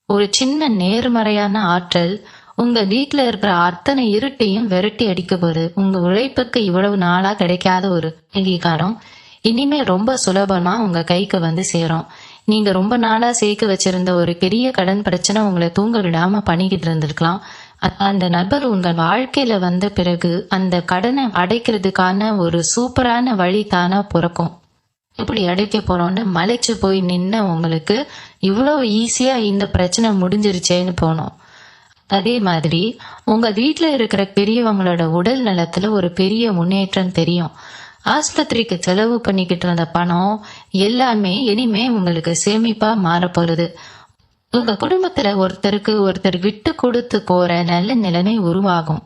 [SPEAKER 1] ஒரு சின்ன நேர்மறையான ஆற்றல் உங்க வீட்டுல இருக்கிற அத்தனை இருட்டையும் விரட்டி அடிக்க போகுது. உங்க உழைப்புக்கு இவ்வளவு நாளா கிடைக்காத ஒரு அங்கீகாரம் இனிமே ரொம்ப சுலபமா உங்க கைக்கு வந்து சேரும். நீங்க ரொம்ப நாளா சேர்க்க வச்சிருந்த ஒரு பெரிய கடன் பிரச்சனை உங்களை தூங்க விடாம பண்ணிக்கிட்டு இருந்திருக்கலாம். அந்த நபர் உங்க வாழ்க்கையில வந்த பிறகு அந்த கடனை அடைக்கிறதுக்கான ஒரு சூப்பரான வழி தானா பிறக்கும். இப்படி அடைக்க போறோம்னு மலைச்சு போய் நின்ன உங்களுக்கு இவ்வளவு ஈஸியா இந்த பிரச்சனை முடிஞ்சிருச்சேன்னு போனோம். அதே மாதிரி உங்க வீட்டுல இருக்கிற பெரியவங்களோட உடல் நலத்துல ஒரு பெரிய முன்னேற்றம் தெரியும். ஆஸ்பத்திரிக்கு செலவு பண்ணிக்கிட்டு இருந்த பணம் எல்லாமே இனிமே உங்களுக்கு சேமிப்பா மாறப்போகுது. உங்க குடும்பத்துல ஒருத்தருக்கு ஒருத்தர் விட்டு கொடுத்து போற நல்ல நிலைமை உருவாகும்.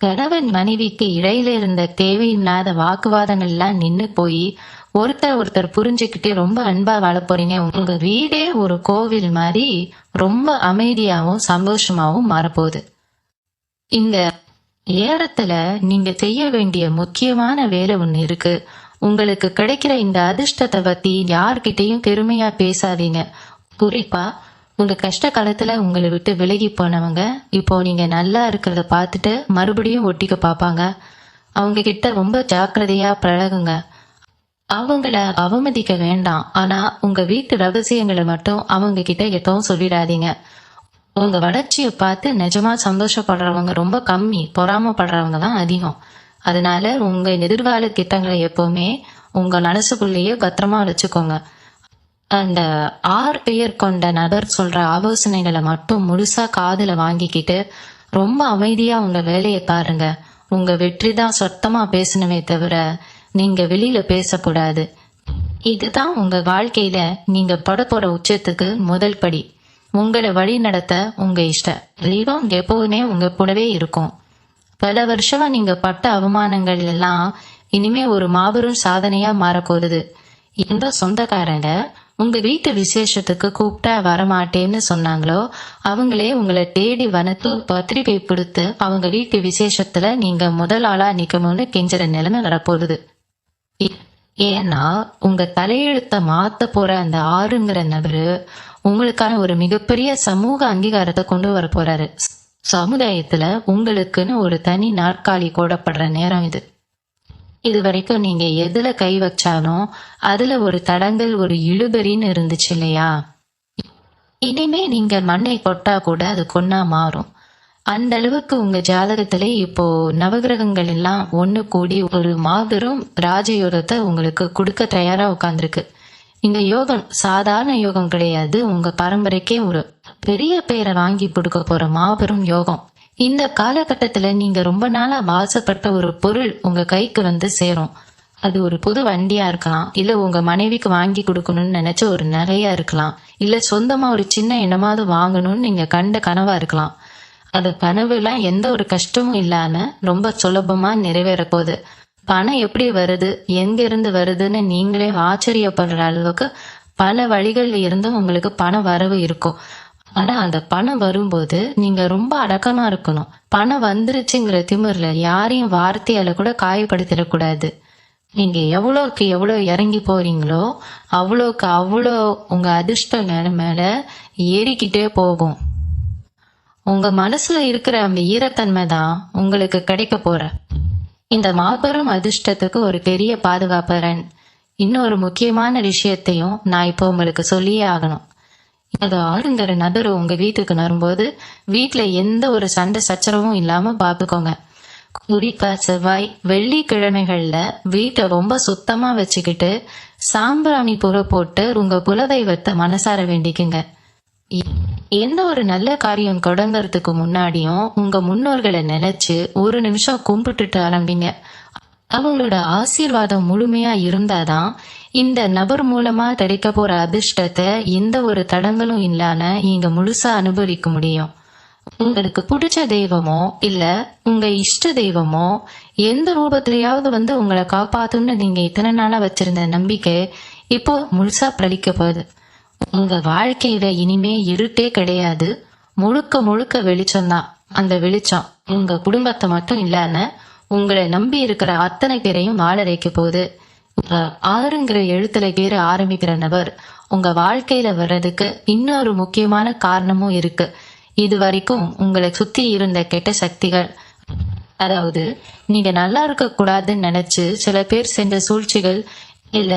[SPEAKER 1] கணவன் மனைவிக்கு இடையில இருந்த தேவையில்லாத வாக்குவாதங்கள் எல்லாம் நின்னு போய் ஒருத்தர் புரிஞ்சுக்கிட்டே ரொம்ப அன்பா வாழ போறீங்க. உங்க வீடே ஒரு கோவில் மாதிரி ரொம்ப அமைதியாவும் சந்தோஷமாவும் மாறப்போகுது. இந்த நேரத்துல நீங்க செய்ய வேண்டிய முக்கியமான வேலை ஒண்ணு இருக்கு. உங்களுக்கு கிடைக்கிற இந்த அதிர்ஷ்டத்தை பத்தி யார்கிட்டையும் பெருமையா பேசாதீங்க. குறிப்பா உங்க கஷ்ட காலத்துல உங்களை விட்டு விலகி போனவங்க இப்போ நீங்க நல்லா இருக்கிறத பார்த்துட்டு மறுபடியும் ஒட்டிக்க பார்ப்பாங்க. அவங்க கிட்ட ரொம்ப ஜாக்கிரதையா பழகுங்க. அவங்கள அவமதிக்க வேண்டாம், ஆனா உங்க வீட்டு ரகசியங்களை மட்டும் அவங்க கிட்ட எதுவும் சொல்லிடாதீங்க. உங்க வளர்ச்சியை பார்த்து நிஜமா சந்தோஷப்படுறவங்க ரொம்ப கம்மி, பொறாமப்படுறவங்க தான் அதிகம். அதனால உங்க எதிர்கால திட்டங்களை எப்பவுமே உங்க மனசுக்குள்ளேயே பத்திரமா வச்சுக்கோங்க. அந்த 6 பேர் கொண்ட நபர் சொல்ற ஆலோசனைகளை மட்டும் முழுசா காதுல வாங்கிக்கிட்டு ரொம்ப அமைதியா உங்க வேலையை பாருங்க. உங்க வெற்றி தான் சொத்தமா பேசணுமே தவிர நீங்க வெளியில பேசக்கூடாது. இதுதான் உங்க வாழ்க்கையில நீங்க படத்தோட உச்சத்துக்கு முதல் படி. உங்களை வழி நடத்த உங்க இஷ்டம் தெய்வம் எப்போதுமே உங்க கூடவே இருக்கும். பல வருஷமா நீங்க பட்ட அவமானங்கள் எல்லாம் இனிமே ஒரு மாபெரும் சாதனையா மாறப்போகுது. இந்த சொந்தக்காரங்க உங்க வீட்டு விசேஷத்துக்கு கூப்பிட்டா வரமாட்டேன்னு சொன்னாங்களோ அவங்களே உங்களை தேடி வனத்து பத்திரிகை கொடுத்து அவங்க வீட்டு விசேஷத்துல நீங்க முதல் ஆளா நிக்கணும்னு கெஞ்சுற நிலைமை வரப்போகுது. ஏன்னா உங்க தலையெழுத்த மாத்த போற அந்த ஆறுங்கிற நபரு உங்களுக்கான ஒரு மிகப்பெரிய சமூக அங்கீகாரத்தை கொண்டு வர போறாரு. சமுதாயத்துல உங்களுக்குன்னு ஒரு தனி நாற்காலி போடப்படுற நேரம் இது. இது வரைக்கும் நீங்க எதுல கை வச்சாலும் அதுல ஒரு தடங்கள், ஒரு இழுபறின்னு இருந்துச்சு இல்லையா? இனிமே நீங்க மண்ணை கொட்டா கூட அது கொன்னா மாறும். அந்த அளவுக்கு உங்க ஜாதகத்திலே இப்போ நவகிரகங்கள் எல்லாம் ஒண்ணு கூடி ஒரு மாபெரும் ராஜயோகத்தை உங்களுக்கு கொடுக்க தயாரா உட்கார்ந்துருக்கு. இந்த யோகம் சாதாரண யோகம் கிடையாது. உங்க பரம்பரைக்கே ஒரு பெரிய பெயரை வாங்கி கொடுக்க போற மாபெரும் யோகம். இந்த காலகட்டத்துல நீங்க ரொம்ப நாளா வாசப்பட்ட ஒரு பொருள் உங்க கைக்கு வந்து சேரும். அது ஒரு புது வண்டியா இருக்கலாம், இல்ல உங்க மனைவிக்கு வாங்கி கொடுக்கணும்னு நினைச்ச ஒரு நகையா இருக்கலாம், இல்ல சொந்தமா ஒரு சின்ன இனமாவது வாங்கணும்னு நீங்க கண்ட கனவா இருக்கலாம். அது கனவுலாம் எந்த ஒரு கஷ்டமும் இல்லாம ரொம்ப சுலபமா நிறைவேற போகுது. பணம் எப்படி வருது, எங்க இருந்து வருதுன்னு நீங்களே ஆச்சரியப்படுற அளவுக்கு பல வழிகள்ல இருந்தும் உங்களுக்கு பண வரவு இருக்கும். ஆனா அந்த பணம் வரும்போது நீங்க ரொம்ப அடக்கமா இருக்கணும். பணம் வந்துருச்சுங்கிற திமிர்ல யாரையும் வார்த்தையால கூட காயப்படுத்திடக்கூடாது. நீங்க எவ்வளோக்கு எவ்வளவு இறங்கி போறீங்களோ அவ்வளோக்கு அவ்வளோ உங்க அதிர்ஷ்ட மேல ஏறிக்கிட்டே போகும். உங்க மனசுல இருக்கிற அந்த ஈரத்தன்மை தான் உங்களுக்கு கிடைக்க போற இந்த மாபெரும் அதிர்ஷ்டத்துக்கு ஒரு பெரிய பாதுகாப்பரன். இன்னொரு முக்கியமான விஷயத்தையும் நான் இப்போ உங்களுக்கு சொல்லியே ஆகணும். அது ஆளுங்கிற நபர் உங்க வீட்டுக்கு வரும்போது வீட்டுல எந்த ஒரு சண்டை சச்சரவும் இல்லாம பாத்துக்கோங்க. குறிப்பா செவ்வாய் வெள்ளிக்கிழமைகள்ல வீட்டை ரொம்ப சுத்தமா வச்சுக்கிட்டு சாம்பிராணி புற போட்டு உங்க குலதெய்வத்தை மனசார வேண்டிக்குங்க. எந்த ஒரு நல்ல காரியம் தொடங்குறதுக்கு முன்னாடியும் உங்க முன்னோர்களை நினைச்சு ஒரு நிமிஷம் கும்பிட்டுட்டு ஆரம்பிங்க. அவங்களோட ஆசீர்வாதம் முழுமையா இருந்தாதான் இந்த நபர் மூலமா கிடைக்க போற அதிர்ஷ்டத்தை எந்த ஒரு தடங்களும் இல்லாம நீங்க முழுசா அனுபவிக்க முடியும். உங்களுக்கு பிடிச்ச தெய்வமோ இல்ல உங்க இஷ்ட தெய்வமோ எந்த ரூபத்திலேயாவது வந்து உங்களை காப்பாத்தும்னு நீங்க இத்தனை நாளா வச்சிருந்த நம்பிக்கை இப்போ முழுசா பலிக்க போகுது. உங்க வாழ்க்கையில இனிமே இருட்டே கிடையாது, முழுக்க முழுக்க வெளிச்சம்தான். அந்த வெளிச்சம் உங்க குடும்பத்தை மட்டும் இல்லாம உங்களை நம்பி இருக்கிற அத்தனை பேரையும் வாழ வைக்க போகுது. ஆறுங்கிற எழுத்துல பேர ஆரம்பிக்கிற நபர் உங்க வாழ்க்கையில வர்றதுக்கு இன்னொரு முக்கியமான காரணமும் இருக்கு. இது வரைக்கும் உங்களை சுத்தி இருந்த கெட்ட சக்திகள், அதாவது நீங்க நல்லா இருக்க கூடாதுன்னு நினைச்சு சில பேர் செஞ்ச சூழ்ச்சிகள், இல்ல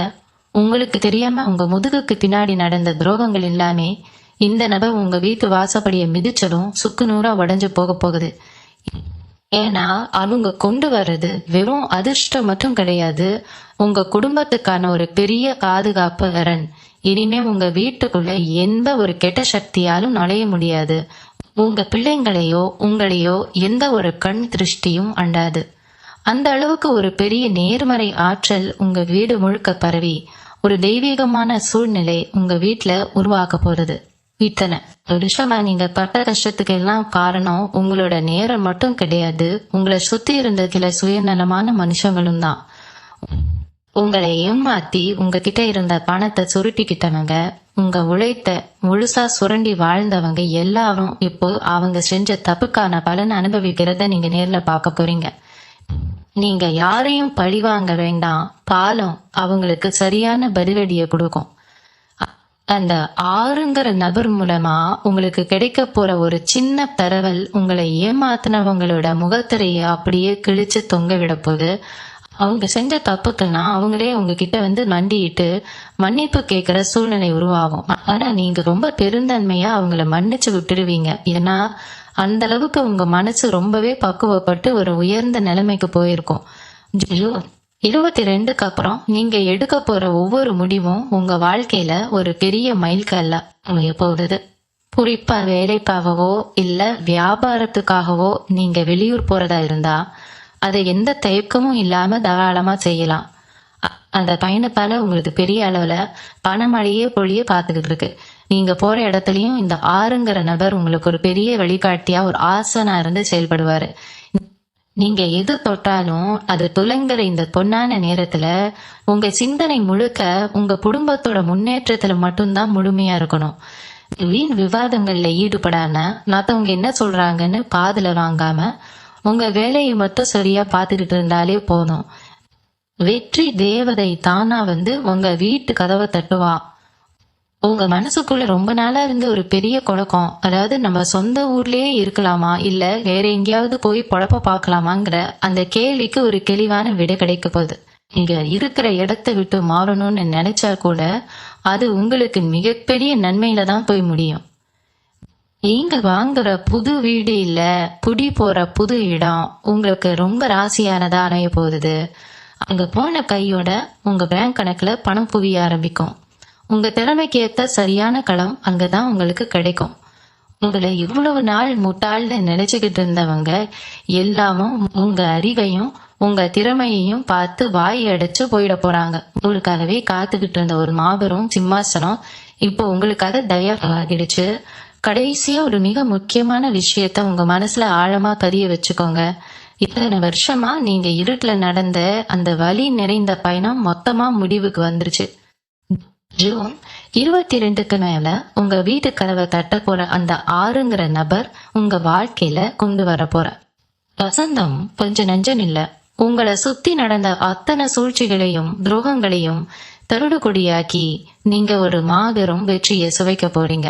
[SPEAKER 1] உங்களுக்கு தெரியாம உங்க முதுகுக்கு பின்னாடி நடந்த துரோகங்கள் எல்லாமே இந்த நபர் உங்க வீட்டு வாசப்படியை மிதிச்சதும் சுக்கு நூறா உடஞ்சு போக போகுது. ஏன்னா அவங்க கொண்டு வர்றது வெறும் அதிர்ஷ்டம் மட்டும் கிடையாது, உங்க குடும்பத்துக்கான ஒரு பெரிய பாதுகாப்பு வரன். இனிமே உங்க வீட்டுக்குள்ள எந்த ஒரு கெட்ட சக்தியாலும் நுழைய முடியாது. உங்க பிள்ளைங்களையோ உங்களையோ எந்த ஒரு கண் திருஷ்டியும் அண்டாது. அந்த அளவுக்கு ஒரு பெரிய நேர்மறை ஆற்றல் உங்க வீடு முழுக்க பரவி ஒரு தெய்வீகமான சூழ்நிலை உங்க வீட்டுல உருவாக்க போறது. இத்தனை வருஷமா நீங்க பட்ட கஷ்டத்துக்கு எல்லாம் காரணம் உங்களோட நேரம் மட்டும் கிடையாது, உங்களை சுத்தி இருந்த சில சுயநலமான மனுஷங்களும் தான். உங்களை ஏமாத்தி உங்ககிட்ட இருந்த பணத்தை சுருட்டிக்கிட்டவங்க, உங்க உழைத்த முழுசா சுரண்டி வாழ்ந்தவங்க எல்லாரும் இப்போ அவங்க செஞ்ச தப்புக்கான பலன் அனுபவிக்கிறத நீங்க நேர்ல பார்க்க போறீங்க. நீங்க யாரையும் பழிவாங்க வேண்டாம், பாலம் அவங்களுக்கு சரியான பதிலடியை கொடுக்கும். அந்த ஆறுங்கிற நபர் மூலமா உங்களுக்கு கிடைக்க போற ஒரு சின்ன தரவல் உங்களை ஏமாத்தினவங்களோட முகத்திரைய அப்படியே கிழிச்சு தொங்க விட போது. அவங்க செஞ்ச தப்புக்கெல்லாம் அவங்களே உங்ககிட்ட வந்து மண்டிட்டு மன்னிப்பு கேட்கிற சூழ்நிலை உருவாகும். ஆனா நீங்க ரொம்ப பெருந்தன்மையா அவங்கள மன்னிச்சு விட்டுடுவீங்க. ஏன்னா அந்த அளவுக்கு உங்க மனசு ரொம்பவே பக்குவப்பட்டு ஒரு உயர்ந்த நிலைமைக்கு போயிருக்கும். 22க்கு அப்புறம் நீங்க எடுக்க போற ஒவ்வொரு முடிவும் உங்க வாழ்க்கையில ஒரு பெரிய மைல்கல்லா அமைய போகுது. குறிப்பா வேலைக்காகவோ இல்ல வியாபாரத்துக்காகவோ நீங்க வெளியூர் போறதா இருந்தா அதை எந்த தயக்கமும் இல்லாம தாராளமா செய்யலாம். அந்த பயணத்தால உங்களுக்கு பெரிய அளவுல பணமழையே பொழிய காத்துக்கிட்டு இருக்கு. நீங்க போற இடத்துலயும் இந்த ஆறுங்கிற நபர் உங்களுக்கு ஒரு பெரிய வழிகாட்டியா ஒரு ஆசனா இருந்து செயல்படுவாரு. நீங்க எது தொட்டாலும் அது துலங்குற இந்த பொன்னான நேரத்துல உங்க சிந்தனை முழுக்க உங்க குடும்பத்தோட முன்னேற்றத்துல மட்டும்தான் முழுமையா இருக்கணும். வீண் விவாதங்கள்ல ஈடுபடாம மத்தவங்க என்ன சொல்றாங்கன்னு காதுல வாங்காம உங்க வேலையை மட்டும் சரியா பார்த்துக்கிட்டு இருந்தாலே போதும். வெற்றி தேவதை தானா வந்து உங்க வீட்டு கதவை தட்டுவா. உங்க மனசுக்குள்ள ரொம்ப நாளா இருந்த ஒரு பெரிய குழப்பம், அதாவது நம்ம சொந்த ஊர்லயே இருக்கலாமா இல்ல வேற எங்கேயாவது போய் பொழப்ப பார்க்கலாமாங்கிற அந்த கேள்விக்கு ஒரு தெளிவான விடை கிடைக்க போகுது. நீங்க இருக்கிற இடத்தை விட்டு மாறணும்னு நினைச்சா கூட அது உங்களுக்கு மிகப்பெரிய நன்மையில தான் போய் முடியும். நீங்க வாங்குற புது வீடு இல்ல குடி போற புது இடம் உங்களுக்கு ரொம்ப ராசியானதா அமைய போகுது. அங்க போன கையோட உங்க பேங்க் கணக்குல பணம் குவிய ஆரம்பிக்கும். உங்க திறமைக்கு ஏத்த சரியான களம் அங்கதான் உங்களுக்கு கிடைக்கும். உங்களை இவ்வளவு நாள் முட்டாள்னு நினைச்சுக்கிட்டு இருந்தவங்க எல்லாமும் உங்க அறிவையும் உங்க திறமையையும் பார்த்து வாய் அடைச்சு போயிட போறாங்க. உங்களுக்காகவே காத்துக்கிட்டு இருந்த ஒரு மாபெரும் சிம்மாசனம் இப்போ உங்களுக்காக தயாராகிடுச்சு. கடைசியா ஒரு மிக முக்கியமான விஷயத்த உங்க மனசுல ஆழமா பதிய வச்சுக்கோங்க. இத்தனை வருஷமா நீங்க இருட்டுல நடந்த அந்த வலி நிறைந்த பயணம் மொத்தமா முடிவுக்கு வந்துருச்சு. ஜூன் 22க்கு மேல உங்க வீட்டு கதவை தட்ட போற அந்த ஆறுங்கிற நபர் உங்க வாழ்க்கையில கொண்டு வர போற வசந்தம் கொஞ்சம் நஞ்சம் இல்ல. உங்களை சுத்தி நடந்த அத்தனை சூழ்ச்சிகளையும் துரோகங்களையும் தருடுகொடியாக்கி நீங்க ஒரு மாபெரும் வெற்றியை சுவைக்க போறீங்க.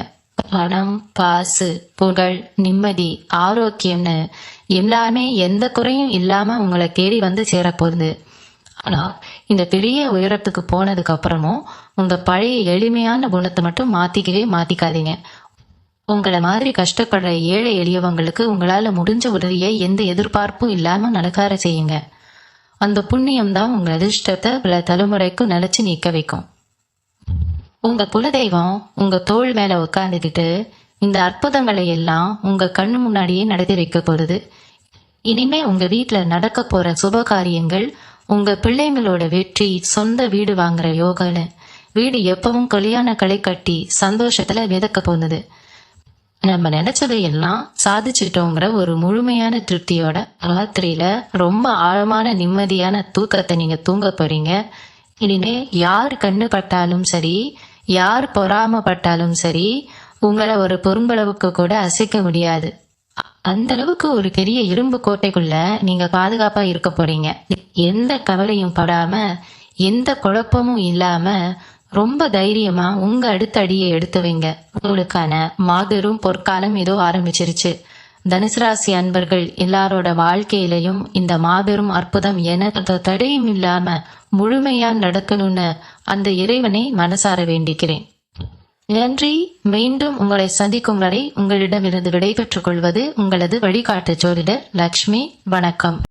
[SPEAKER 1] பணம், பாசு, புகழ், நிம்மதி, ஆரோக்கியம்னு எல்லாமே எந்த குறையும் இல்லாம உங்களை தேடி வந்து சேரப்போகுது. ஆனா இந்த பெரிய உயரத்துக்கு போனதுக்கு அப்புறமும் உங்க பழைய எளிமையான குணத்தை மட்டும் மாத்திக்காதீங்க. உங்களை மாதிரி கஷ்டப்படுற ஏழை எளியவங்களுக்கு உங்களால முடிஞ்ச உதவியை எந்த எதிர்பார்ப்பும் இல்லாம நடக்கார செய்யுங்க. அந்த புண்ணியம் தான் உங்க அதிர்ஷ்டத்தை பல தலைமுறைக்கும் நிலைச்சு நிக்க வைக்கும். உங்க குலதெய்வம் உங்க தோள் மேல உட்கார்ந்துக்கிட்டு இந்த அற்புதங்களை எல்லாம் உங்க கண்ணு முன்னாடியே நடத்தி வைக்க போகுது. இனிமே உங்க வீட்டுல நடக்க போற சுப காரியங்கள், உங்க பிள்ளைங்களோட வெற்றி, சொந்த வீடு வாங்குற யோகால வீடு எப்பவும் கல்யாண களை கட்டி சந்தோஷத்துல மிதக்க போகுது. நம்ம நினைச்சதை எல்லாம் சாதிச்சுட்டோங்கிற ஒரு முழுமையான திருப்தியோட ராத்திரியில ரொம்ப ஆழமான நிம்மதியான தூக்கத்தை நீங்க தூங்க போறீங்க. இனிமே யார் கண்ணு பட்டாலும் சரி, யார் பொறாமப்பட்டாலும் சரி, உங்களை ஒரு பொறும்பளவுக்கு கூட அசைக்க முடியாது. அந்த அளவுக்கு ஒரு பெரிய இரும்பு கோட்டைக்குள்ள நீங்க பாதுகாப்பா இருக்க போறீங்க. எந்த கவலையும் படாம, எந்த குழப்பமும் இல்லாம ரொம்ப தைரியமா உங்க அடுத்த அடியை எடுத்து வைங்க. உங்களுக்கான மாபெரும் பொற்காலம் ஏதோ ஆரம்பிச்சிருச்சு. தனுசு ராசி அன்பர்கள் எல்லாரோட வாழ்க்கையிலையும் இந்த மாபெரும் அற்புதம் எந்த தடையும் இல்லாம முழுமையா நடக்கணும்னு அந்த இறைவனை மனசார வேண்டிக்கிறேன். நன்றி. மீண்டும் உங்களை சந்திக்கும் வரை உங்களிடமிருந்து விடைபெற்றுக் கொள்வது உங்களது வழிகாட்டு ஜோதிடர் லக்ஷ்மி. வணக்கம்.